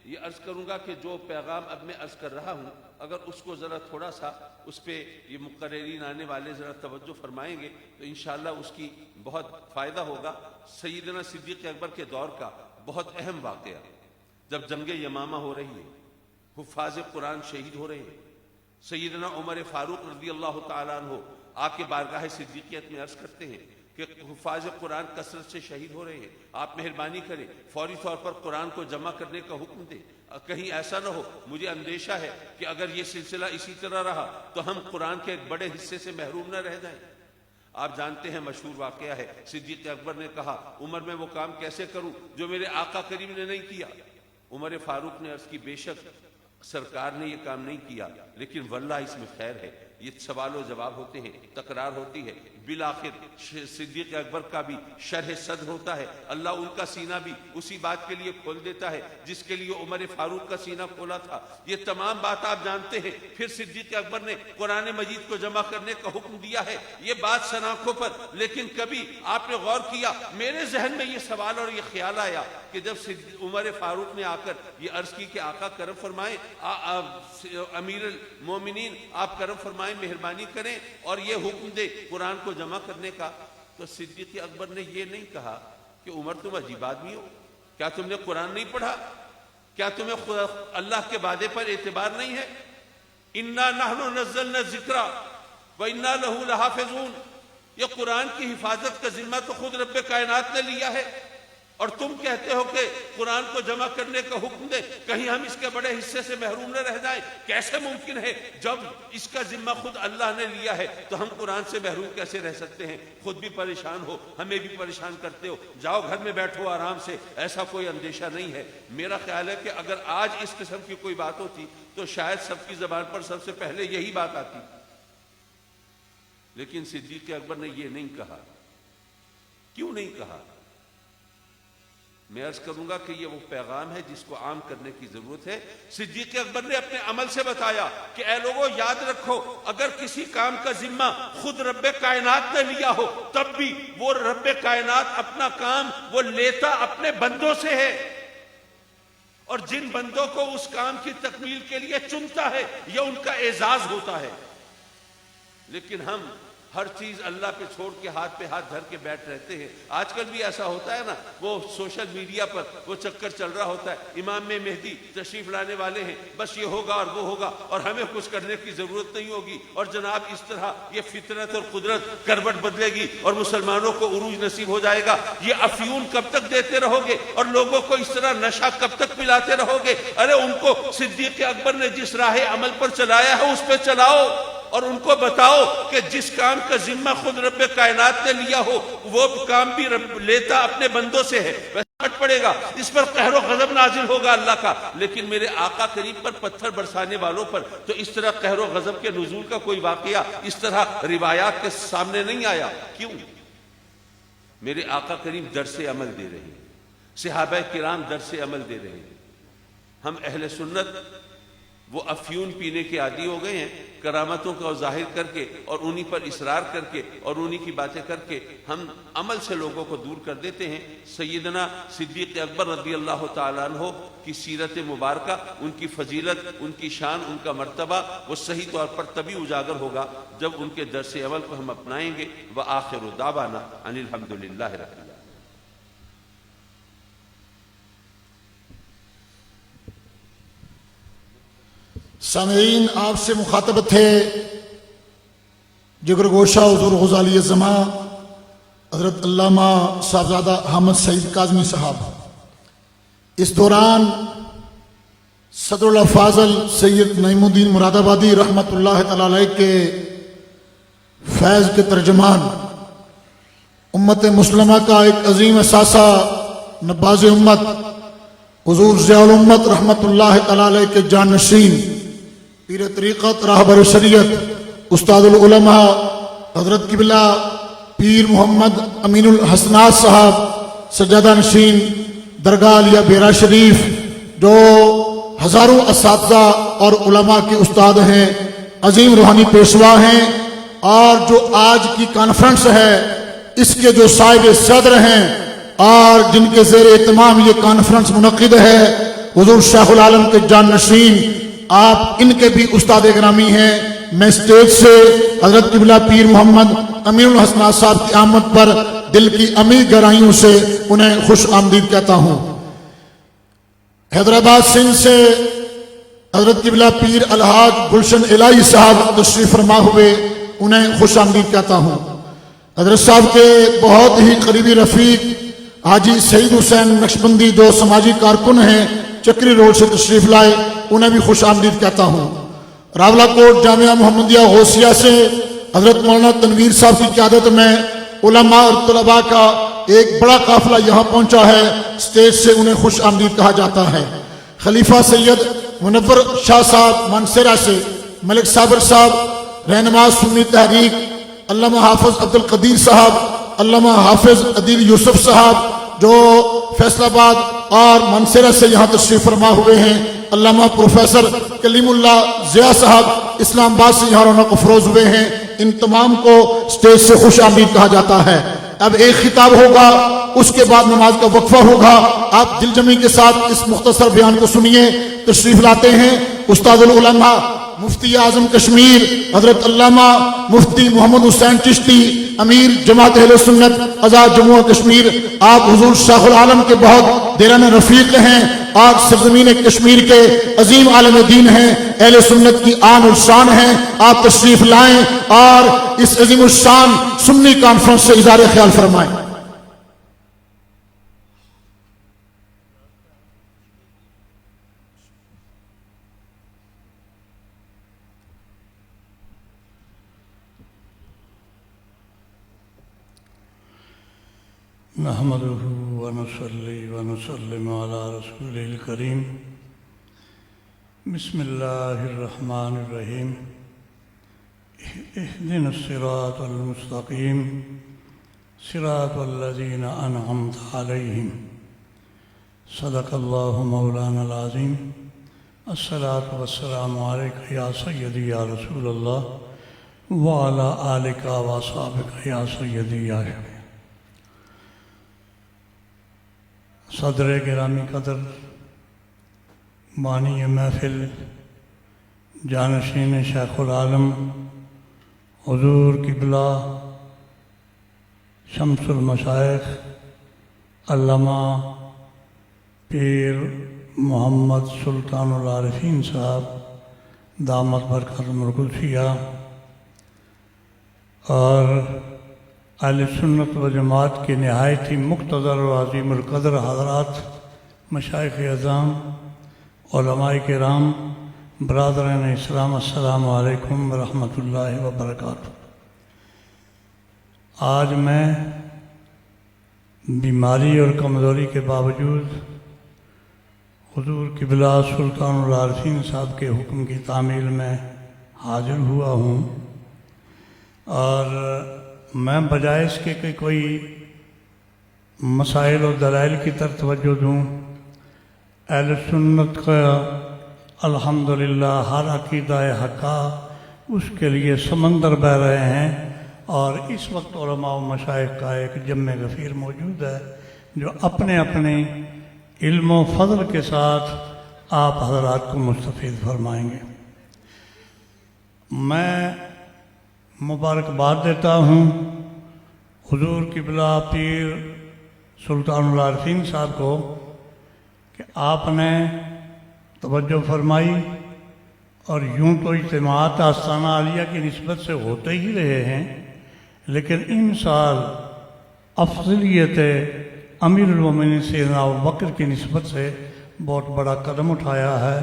یہ عرض کروں گا کہ جو پیغام اب میں عرض کر رہا ہوں، اگر اس کو ذرا تھوڑا سا اس پہ یہ مقررین آنے والے ذرا توجہ فرمائیں گے تو انشاءاللہ اس کی بہت فائدہ ہوگا۔ سیدنا صدیق اکبر کے دور کا بہت اہم واقعہ، جب جنگ یمامہ ہو رہی ہے، حفاظ قرآن شہید ہو رہے ہیں، سیدنا عمر فاروق رضی اللہ تعالیٰ عنہ آ کے بارگاہ صدیقیت میں عرض کرتے ہیں کہ حفاظ قرآن کثرت سے شہید ہو رہے ہیں، آپ مہربانی کریں فوری طور پر قرآن کو جمع کرنے کا حکم دیں، کہیں ایسا نہ ہو، مجھے اندیشہ ہے کہ اگر یہ سلسلہ اسی طرح رہا تو ہم قرآن کے ایک بڑے حصے سے محروم نہ رہ جائیں۔ آپ جانتے ہیں مشہور واقعہ ہے، صدیق اکبر نے کہا عمر میں وہ کام کیسے کروں جو میرے آقا کریم نے نہیں کیا؟ عمر فاروق نے عرض کی بے شک سرکار نے یہ کام نہیں کیا، لیکن واللہ اس میں خیر ہے۔ یہ سوال و جواب ہوتے ہیں، تکرار ہوتی ہے، بالآخر صدیق اکبر کا بھی شرح صدر ہوتا ہے، اللہ ان کا سینہ بھی اسی بات کے لیے کھول دیتا ہے جس کے لیے عمر فاروق کا سینہ کھولا تھا۔ یہ تمام بات آپ جانتے ہیں۔ پھر صدیق اکبر نے قرآن مجید کو جمع کرنے کا حکم دیا ہے، یہ بات سناخوں پر، لیکن کبھی آپ نے غور کیا؟ میرے ذہن میں یہ سوال اور یہ خیال آیا کہ جب عمر فاروق نے آ کر یہ عرض کی کہ آقا کرم فرمائیں، امیر المومنین آپ کرم فرمائیں، مہربانی کریں اور یہ حکم دے قرآن کو جمع کرنے کا، تو صدیق اکبر نے یہ نہیں کہا کہ عمر تم عجیب آدمی ہو، کیا تم نے قرآن نہیں پڑھا؟ کیا تمہیں اللہ کے وعدے پر اعتبار نہیں ہے؟ انا نحن نزلنا الذکر وانا لہ لحافظون، یہ قرآن کی حفاظت کا ذمہ تو خود رب کائنات نے لیا ہے، اور تم کہتے ہو کہ قرآن کو جمع کرنے کا حکم دے، کہیں ہم اس کے بڑے حصے سے محروم نہ رہ جائیں؟ کیسے ممکن ہے؟ جب اس کا ذمہ خود اللہ نے لیا ہے تو ہم قرآن سے محروم کیسے رہ سکتے ہیں؟ خود بھی پریشان ہو، ہمیں بھی پریشان کرتے ہو، جاؤ گھر میں بیٹھو آرام سے، ایسا کوئی اندیشہ نہیں ہے۔ میرا خیال ہے کہ اگر آج اس قسم کی کوئی بات ہوتی تو شاید سب کی زبان پر سب سے پہلے یہی بات آتی، لیکن صدیق اکبر نے یہ نہیں کہا۔ کیوں نہیں کہا؟ میں عرض کروں گا کہ یہ وہ پیغام ہے جس کو عام کرنے کی ضرورت ہے۔ صدیق اکبر نے اپنے عمل سے بتایا کہ اے لوگوں یاد رکھو، اگر کسی کام کا ذمہ خود رب کائنات نے لیا ہو تب بھی وہ رب کائنات اپنا کام وہ لیتا اپنے بندوں سے ہے، اور جن بندوں کو اس کام کی تکمیل کے لیے چنتا ہے یہ ان کا اعزاز ہوتا ہے۔ لیکن ہم ہر چیز اللہ پہ چھوڑ کے ہاتھ پہ ہاتھ دھر کے بیٹھ رہتے ہیں۔ آج کل بھی ایسا ہوتا ہے نا، وہ سوشل میڈیا پر وہ چکر چل رہا ہوتا ہے، امام مہدی تشریف لانے والے ہیں، بس یہ ہوگا اور وہ ہوگا اور ہمیں کچھ کرنے کی ضرورت نہیں ہوگی، اور جناب اس طرح یہ فطرت اور قدرت کروٹ بدلے گی اور مسلمانوں کو عروج نصیب ہو جائے گا۔ یہ افیون کب تک دیتے رہو گے اور لوگوں کو اس طرح نشہ کب تک پلاتے رہو گے؟ ارے ان کو صدیق اکبر نے جس راہ عمل پر چلایا ہے اس پہ چلاؤ، اور ان کو بتاؤ کہ جس کام کا ذمہ خود رب کائنات نے لیا ہو وہ کام بھی رب لیتا اپنے بندوں سے ہے۔ ویسے ہٹ پڑے گا، اس پر قہر و غضب نازل ہوگا اللہ کا، لیکن میرے آقا کریم پر پتھر برسانے والوں پر تو اس طرح قہر و غضب کے نزول کا کوئی واقعہ اس طرح روایات کے سامنے نہیں آیا۔ کیوں؟ میرے آقا کریم درس عمل دے رہے ہیں، صحابہ کرام درس عمل دے رہے ہیں۔ ہم اہل سنت وہ افیون پینے کے عادی ہو گئے ہیں، کرامتوں کا ظاہر کر کے اور انہی پر اصرار کر کے اور انہی کی باتیں کر کے ہم عمل سے لوگوں کو دور کر دیتے ہیں۔ سیدنا صدیق اکبر رضی اللہ تعالیٰ عنہ کی سیرت مبارکہ، ان کی فضیلت، ان کی شان، ان کا مرتبہ وہ صحیح طور پر تبھی اجاگر ہوگا جب ان کے درس عمل کو ہم اپنائیں گے۔ وآخر دعوانا ان الحمد للہ رب العالمین۔ سامعین، آپ سے مخاطب تھے جگر گوشہ حضور غزالی زماں حضرت علامہ صاحبزادہ حامد سعید کاظمی صاحب۔ اس دوران صدر الافاضل سید نعیم الدین مراد آبادی رحمۃ اللہ تعالی علیہ کے فیض کے ترجمان، امت مسلمہ کا ایک عظیم اثاثہ، نباز امت حضور ضیاء الامت رحمۃ اللہ تعالی علیہ کے جانشین، پیر طریقت راہبر شریعت، استاد العلماء حضرت قبلہ پیر محمد امین الحسنات صاحب سجادہ نشین درگاہ علیہ بیرا شریف، جو ہزاروں اساتذہ اور علماء کے استاد ہیں، عظیم روحانی پیشوا ہیں، اور جو آج کی کانفرنس ہے اس کے جو صاحب صدر ہیں اور جن کے زیر اہتمام یہ کانفرنس منعقد ہے، حضور شیخ العالم کے جانشین، آپ ان کے بھی استاد گرامی ہیں۔ میں اسٹیج سے حضرت قبلہ پیر محمد امین الحسنات صاحب کی آمد پر دل کی عمیق گہرائیوں سے انہیں خوش آمدید کہتا ہوں۔ حیدرآباد سندھ سے حضرت قبلہ پیر الحاج گلشن الہی صاحب تشریف فرما ہوئے، انہیں خوش آمدید کہتا ہوں۔ حضرت صاحب کے بہت ہی قریبی رفیق حاجی سعید حسین نقشبندی، جو سماجی کارکن ہیں، چکری روڈ سے تشریف لائے، انہیں بھی خوش آمدید کہتا ہوں۔ راولہ کوٹ جامعہ محمدیہ غوثیہ سے حضرت مولانا تنویر صاحب کی قیادت میں علماء اور طلباء کا ایک بڑا قافلہ یہاں پہنچا ہے، اسٹیج سے انہیں خوش آمدید کہا جاتا ہے۔ خلیفہ سید منور شاہ صاحب مانسیرہ سے، ملک صابر صاحب رہنما سنی تحریک، علامہ حافظ عبد القدیر صاحب، علامہ حافظ عدیل یوسف صاحب جو فیصل آباد اور منسیرہ سے یہاں تشریف فرما ہوئے ہیں، علامہ پروفیسر کلیم اللہ ضیاء صاحب اسلام آباد سے یہاں رونق افروز ہوئے ہیں، ان تمام کو اسٹیج سے خوش آمدید کہا جاتا ہے۔ اب ایک خطاب ہوگا، اس کے بعد نماز کا وقفہ ہوگا۔ آپ دل جمی کے ساتھ اس مختصر بیان کو سنیے۔ تشریف لاتے ہیں استاد العلماء مفتی اعظم کشمیر حضرت علامہ مفتی محمد حسین چشتی، امیر جماعت اہل سنت آزاد جموں و کشمیر۔ آپ حضور شیخ العالم کے بہت دیرانہ رفیق ہیں اور سرزمین کشمیر کے عظیم عالم دین ہیں، اہل سنت کی آن اور شان ہیں۔ آپ تشریف لائیں اور اس عظیم الشان سنی کانفرنس سے اظہار خیال فرمائیں۔ نحمده ونصلي ونسلم على رسوله الكريم بسم الله الرحمن الرحيم اهدنا الصراط المستقيم صراط الذين أنعمت عليهم صدق الله مولانا العظيم الصلاة والسلام عليك يا سيدي يا رسول الله وعلى آلك وأصحابك يا سيدي يا شفيع۔ صدر گرامی قدر، بانی محفل، جانشین شیخ العالم حضور قبلہ شمس المشائخ علامہ پیر محمد سلطان العارفین صاحب دامت برکاتہم القدسیہ، اور اہل سنت و جماعت کے نہایت ہی مقتدر و عظیم القدر حضرات، مشائخ اعظام، علماء کرام، برادران اسلام، السلام علیکم ورحمۃ اللہ وبرکاتہ۔ آج میں بیماری اور کمزوری کے باوجود حضور قبلہ سلطان العارفین صاحب کے حکم کی تعمیل میں حاضر ہوا ہوں، اور میں بجائے اس کے کہ کوئی مسائل اور دلائل کی طرف توجہ دوں، اہل سنت کا الحمدللہ ہر عقیدہ حقہ اس کے لیے سمندر بہہ رہے ہیں، اور اس وقت علماء و مشائخ کا ایک جمع غفیر موجود ہے جو اپنے اپنے علم و فضل کے ساتھ آپ حضرات کو مستفید فرمائیں گے۔ میں مبارکباد دیتا ہوں حضور قبلہ پیر سلطان العارفین صاحب کو کہ آپ نے توجہ فرمائی، اور یوں تو اجتماعات آستانہ عالیہ کی نسبت سے ہوتے ہی رہے ہیں، لیکن ان سال افضلیت امیر المومنین سیدنا ابوبکر کی نسبت سے بہت بڑا قدم اٹھایا ہے۔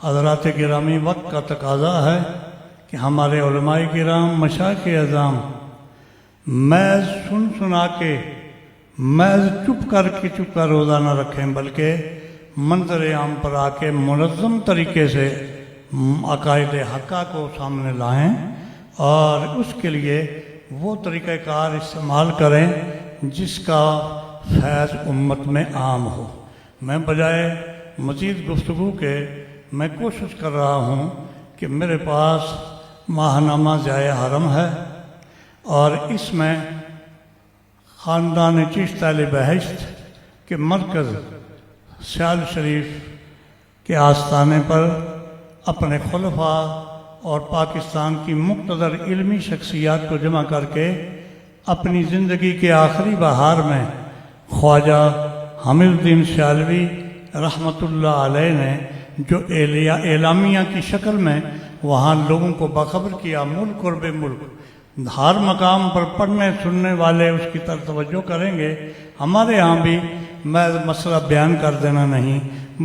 حضرات گرامی، وقت کا تقاضا ہے کہ ہمارے علماء کرام، مشائخ اعظام محض سنا کے، محض چپ کا روزہ نہ رکھیں، بلکہ منظر عام پر آ کے منظم طریقے سے عقائد حقہ کو سامنے لائیں، اور اس کے لیے وہ طریقہ کار استعمال کریں جس کا فیض امت میں عام ہو۔ میں بجائے مزید گفتگو کے میں کوشش کر رہا ہوں کہ میرے پاس ماہنامہ ضیاء حرم ہے، اور اس میں خاندان چشت اہل بہشت کے مرکز سیال شریف کے آستانے پر اپنے خلفاء اور پاکستان کی مقتدر علمی شخصیات کو جمع کر کے اپنی زندگی کے آخری بہار میں خواجہ حامد الدین سیالوی رحمۃ اللہ علیہ نے جو اعلامیہ کی شکل میں وہاں لوگوں کو باخبر کیا، ملک اور بے ملک ہر مقام پر پڑھنے سننے والے اس کی طرف توجہ کریں گے۔ ہمارے ہاں بھی محض مسئلہ بیان کر دینا نہیں،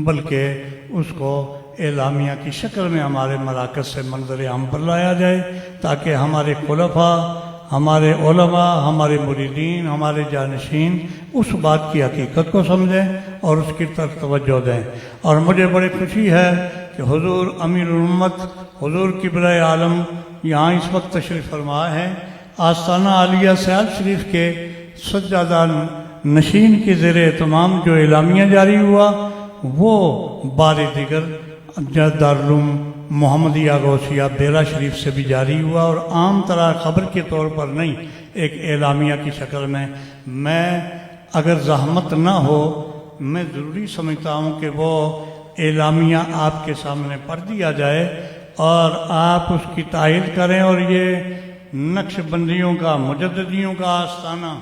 بلکہ اس کو اعلامیہ کی شکل میں ہمارے مراکز سے منظر عام پر لایا جائے، تاکہ ہمارے خلفاء، ہمارے علماء، ہمارے مریدین، ہمارے جانشین اس بات کی حقیقت کو سمجھیں اور اس کی طرف توجہ دیں۔ اور مجھے بڑی خوشی ہے کہ حضور امیر الامت، حضور قبلہ عالم یہاں اس وقت تشریف فرما ہے۔ آستانہ عالیہ سیال شریف کے سجادہ نشین کے زیر اہتمام جو اعلامیہ جاری ہوا، وہ بار دیگر دارالعلوم محمدیہ غوثیہ بیرا شریف سے بھی جاری ہوا، اور عام طرح خبر کے طور پر نہیں، ایک اعلامیہ کی شکل میں۔ میں اگر زحمت نہ ہو، میں ضروری سمجھتا ہوں کہ وہ اعلامیہ آپ کے سامنے پڑھ دیا جائے اور آپ اس کی تائید کریں، اور یہ نقش بندیوں کا، مجددیوں کا آستانہ،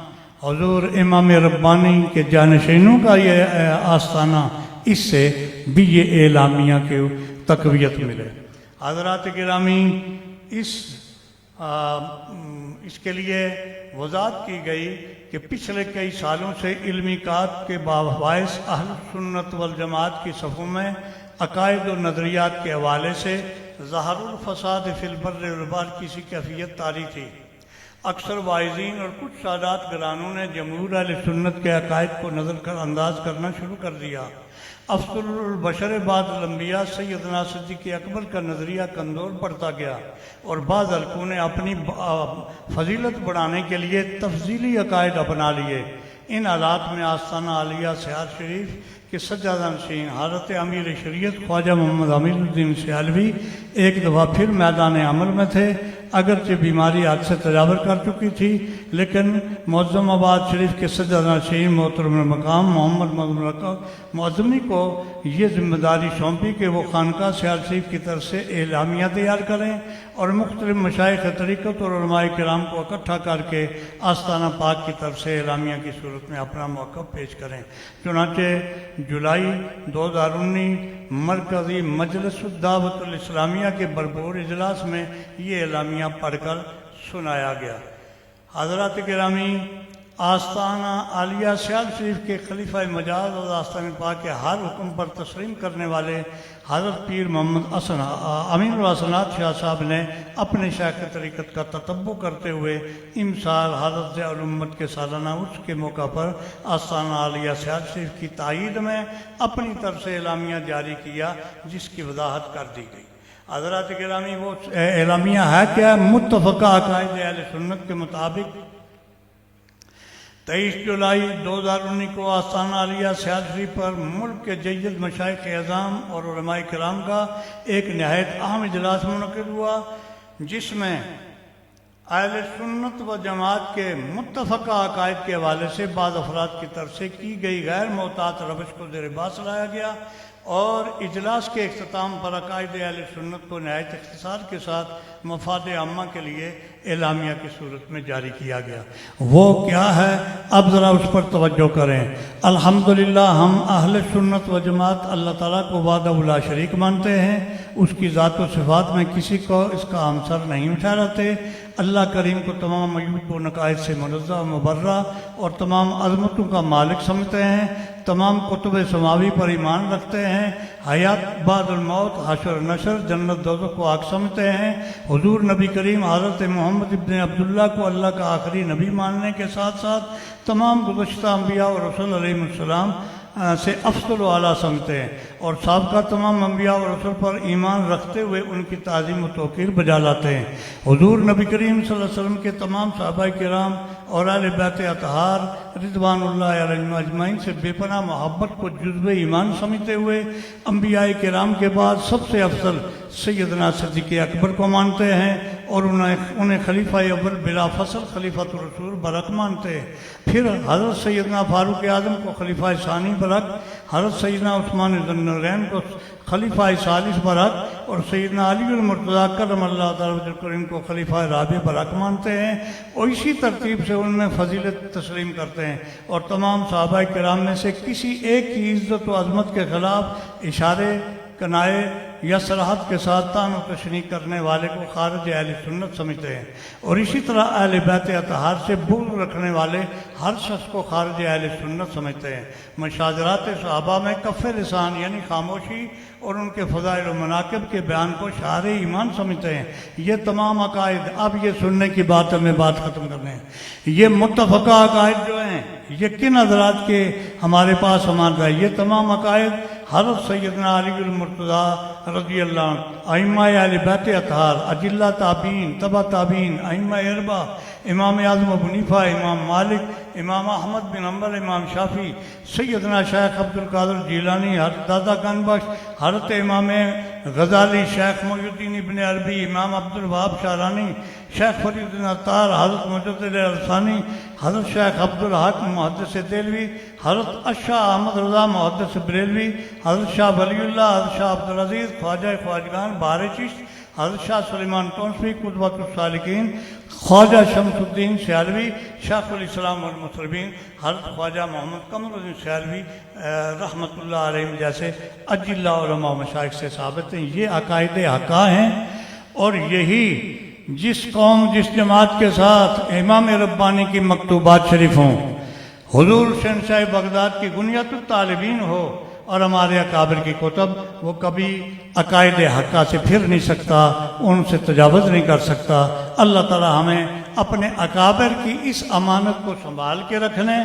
حضور امام ربانی کے جانشینوں کا یہ آستانہ، اس سے بھی یہ اعلامیہ کے تقویت ملے۔ حضرات گرامی، اس کے لیے وضاحت کی گئی کہ پچھلے کئی سالوں سے علمی کات کے باعث اہل سنت والجماعت کی صفوں میں عقائد و نظریات کے حوالے سے ظاہر الفساد فی البر والبحر کی سی کیفیت طاری تھی۔ اکثر واعظین اور کچھ سادات گرانوں نے جمہور اہل سنت کے عقائد کو نظر انداز کرنا شروع کر دیا۔ افضل البشر بعد الانبیاء سیدنا صدیق اکبر کا نظریہ کمزور پڑتا گیا، اور بعض حلقوں نے اپنی فضیلت بڑھانے کے لیے تفضیلی عقائد اپنا لیے۔ ان حالات میں آستانہ عالیہ سیال شریف کے سجادہ نشین حضرت امیر شریعت خواجہ محمد حامد الدین سیالوی ایک دفعہ پھر میدان عمل میں تھے۔ اگرچہ بیماری حد سے تجاوز کر چکی تھی، لیکن معظم آباد شریف کے سجادہ نشین محترم المقام محمد معظمی کو یہ ذمہ داری سونپی کہ وہ خانقاہ سیال شریف کی طرف سے اعلامیہ تیار کریں اور مختلف مشائخ طریقت اور علماء کرام کو اکٹھا کر کے آستانہ پاک کی طرف سے اعلامیہ کی صورت میں اپنا موقف پیش کریں۔ چنانچہ جولائی 2019 مرکزی مجلس الدعوت الاسلامیہ کے بھرپور اجلاس میں یہ اعلامیہ پڑھ کر سنایا گیا۔ حضرات گرامی، آستانہ عالیہ سیال شریف کے خلیفہ مجاز اور آستانہ پاک کے ہر حکم پر تسلیم کرنے والے حضرت پیر محمد امین الحسنات شاہ صاحب نے اپنے شیخ طریقت کا تتبع کرتے ہوئے امسال حضرت ضیاء الامت کے سالانہ عرس کے موقع پر آستانہ عالیہ سیال شریف کی تائید میں اپنی طرف سے اعلامیہ جاری کیا، جس کی وضاحت کر دی گئی۔ حضرات گرامی، وہ اعلامیہ ہے کیا؟ متفقہ عقائد اہل سنت کے مطابق 23 جولائی 2019 کو آستانہ عالیہ سیال شریف پر ملک کے جید مشائخ اعظام اور علماء کرام کا ایک نہایت اہم اجلاس منعقد ہوا، جس میں اہل سنت و جماعت کے متفقہ عقائد کے حوالے سے بعض افراد کی طرف سے کی گئی غیر محتاط روش کو زیر بحث لایا گیا، اور اجلاس کے اختتام پر عقائد اہل سنت کو نہایت اختصار کے ساتھ مفاد عامہ کے لیے اعلامیہ کی صورت میں جاری کیا گیا۔ وہ کیا ہے، اب ذرا اس پر توجہ کریں۔ الحمدللہ ہم اہل سنت و جماعت اللہ تعالیٰ کو وحدہ لا شریک مانتے ہیں، اس کی ذات و صفات میں کسی کو اس کا ہمسر نہیں ٹھہراتے۔ اللہ کریم کو تمام عیوب و نقائص سے منزہ و مبرہ اور تمام عظمتوں کا مالک سمجھتے ہیں، تمام کتب سماوی پر ایمان رکھتے ہیں، حیات بعد الموت، حشر نشر، جنت دوزخ کو حق سمجھتے ہیں، حضور نبی کریم حضرت محمد ابن عبداللہ کو اللہ کا آخری نبی ماننے کے ساتھ ساتھ تمام گزشتہ انبیاء اور رسول علیہ السلام سے افضل و اعلیٰ سمجھتے ہیں، اور سابقہ تمام انبیاء اور رسول پر ایمان رکھتے ہوئے ان کی تعظیم و توقیر بجا لاتے ہیں۔ حضور نبی کریم صلی اللہ علیہ وسلم کے تمام صحابہ کرام اور اہل بیت اطہار رضوان اللہ علیہم اجمعین سے بے پناہ محبت کو جزو ایمان سمجھتے ہوئے انبیاء کرام کے بعد سب سے افضل سیدنا صدیق اکبر کو مانتے ہیں، اور انہیں خلیفہ اول بلا فصل خلیفۃ الرسول برحق مانتے ہیں۔ پھر حضرت سیدنا فاروق اعظم کو خلیفہ ثانی برحق، حضرت سیدنا عثمان ذو النورین کو خلیفہ ثالث برحق، اور سیدنا علی المرتضیٰ کرم اللہ تعالیٰ وجہ کریم کو خلیفہ رابع برحق مانتے ہیں، اور اسی ترتیب سے ان میں فضیلت تسلیم کرتے ہیں، اور تمام صحابہ کرام میں سے کسی ایک کی عزت و عظمت کے خلاف اشارے، کنائے یا صراحت کے ساتھ طعن و تشنیع کرنے والے کو خارج اہل سنت سمجھتے ہیں، اور اسی طرح اہل بیت اطہار سے بغض رکھنے والے ہر شخص کو خارج اہل سنت سمجھتے ہیں۔ مشاجرات صحابہ میں کف لسان یعنی خاموشی اور ان کے فضائل و مناقب کے بیان کو شعار ایمان سمجھتے ہیں۔ یہ تمام عقائد، اب یہ سننے کی بات ہمیں بات ختم کرنے ہیں، یہ متفقہ عقائد جو ہیں یہ کن حضرات کے ہمارے پاس ہمارا ہے، یہ تمام عقائد حضرت سیدنا علی المرتضیٰ رضی اللہ عنہ، ائمہ اہل بیت اطہار، اجلہ تابعین، تبع تابعین، ائمہ اربعہ، امام اعظم ابو حنیفہ، امام مالک، امام احمد بن حنبل، امام شافعی، سیدنا شیخ عبد القادر جیلانی، حضرت دادا گن بخش، حضرت امام غزالی، شیخ محی الدین ابن عربی، امام عبد الوہاب شارانی، شیخ فرید الدین عطار، حضرت مجدد الرسانی، حضرت شیخ عبد الحق محدث دہلوی، حضرت اشاہ احمد رضا محدث بریلوی، حضرت شاہ ولی اللہ، حضرت شاہ عبدالعزیز خواجہ خواجگان بہار چشت، حضرت شاہ سلیمان تونسوی قدوۃ السالکین، خواجہ شمس الدین سیالوی، شیخ الاسلام والمسلمین، حضرت خواجہ محمد قمر الدین سیالوی رحمۃ اللہ علیہ جیسے اجلہ علماء مشائخ سے ثابت ہیں۔ یہ عقائد حقہ ہیں، اور یہی جس قوم جس جماعت کے ساتھ امام ربانی کی مکتوبات شریف ہوں، حضور شہنشاہ بغداد کی غنیۃ الطالبین ہو، اور ہمارے اکابر کی کتب، وہ کبھی عقائد حقہ سے پھر نہیں سکتا، ان سے تجاوز نہیں کر سکتا۔ اللہ تعالی ہمیں اپنے اکابر کی اس امانت کو سنبھال کے رکھنے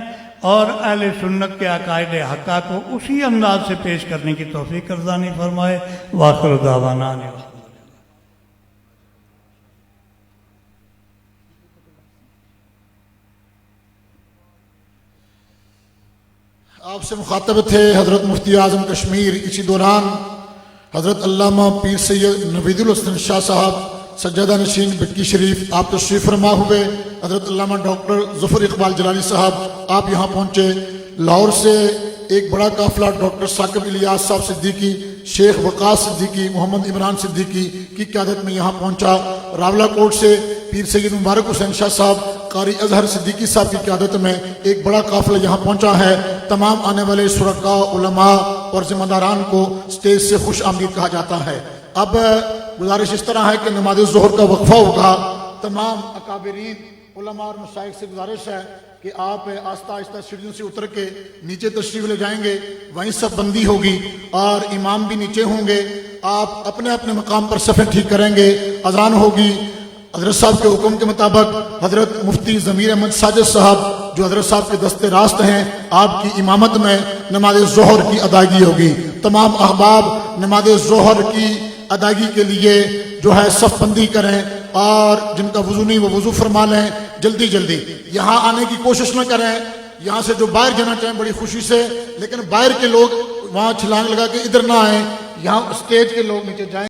اور اہل سنت کے عقائد حقہ کو اسی انداز سے پیش کرنے کی توفیق ارزانی فرمائے۔ وآخر دعوانا ان آپ سے مخاطب تھے حضرت مفتی اعظم کشمیر، اسی دوران حضرت علامہ پیر سید نوید الحسن شاہ صاحب سجادہ نشین بٹکی شریف آپ تشریف فرما ہوئے۔ حضرت علامہ ڈاکٹر ظفر اقبال جلانی صاحب آپ یہاں پہنچے۔ لاہور سے ایک بڑا قافلہ ڈاکٹر ثاقب الیاس صاحب صدیقی، شیخ وقاص صدیقی، محمد عمران صدیقی کی قیادت میں یہاں پہنچا۔ راولہ کوٹ سے پیر سید مبارک حسین شاہ صاحب، قاری اظہر صدیقی صاحب کی قیادت میں ایک بڑا قافلہ یہاں پہنچا ہے۔ تمام آنے والے شرکاء، علماء اور ذمہ داران کو اسٹیج سے خوش آمدید کہا جاتا ہے۔ اب گزارش اس طرح ہے کہ نماز ظہر کا وقفہ ہوگا۔ تمام اکابرین علماء اور مشائخ سے گزارش ہے کہ آپ آہستہ آہستہ سیڑھیوں سے اتر کے نیچے تشریف لے جائیں گے، وہیں سب بندی ہوگی اور امام بھی نیچے ہوں گے۔ آپ اپنے اپنے مقام پر صفیں ٹھیک کریں گے، اذان ہوگی۔ حضرت صاحب کے حکم کے مطابق حضرت مفتی ضمیر احمد ساجد صاحب جو حضرت صاحب کے دست راست ہیں، آپ کی امامت میں نماز ظہر کی ادائیگی ہوگی۔ تمام احباب نماز ظہر کی ادائیگی کے لیے جو ہے صف بندی کریں، اور جن کا وضو نہیں وہ وضو فرما لیں۔ جلدی جلدی. یہاں آنے کی کوشش نہ کریں. یہاں سے جو باہر جانا چاہیں بڑی خوشی سے، لیکن باہر کے لوگ وہاں چھلانگ لگا کے ادھر نہ آئیں. یہاں اسٹیج کے لوگ نیچے جائیں.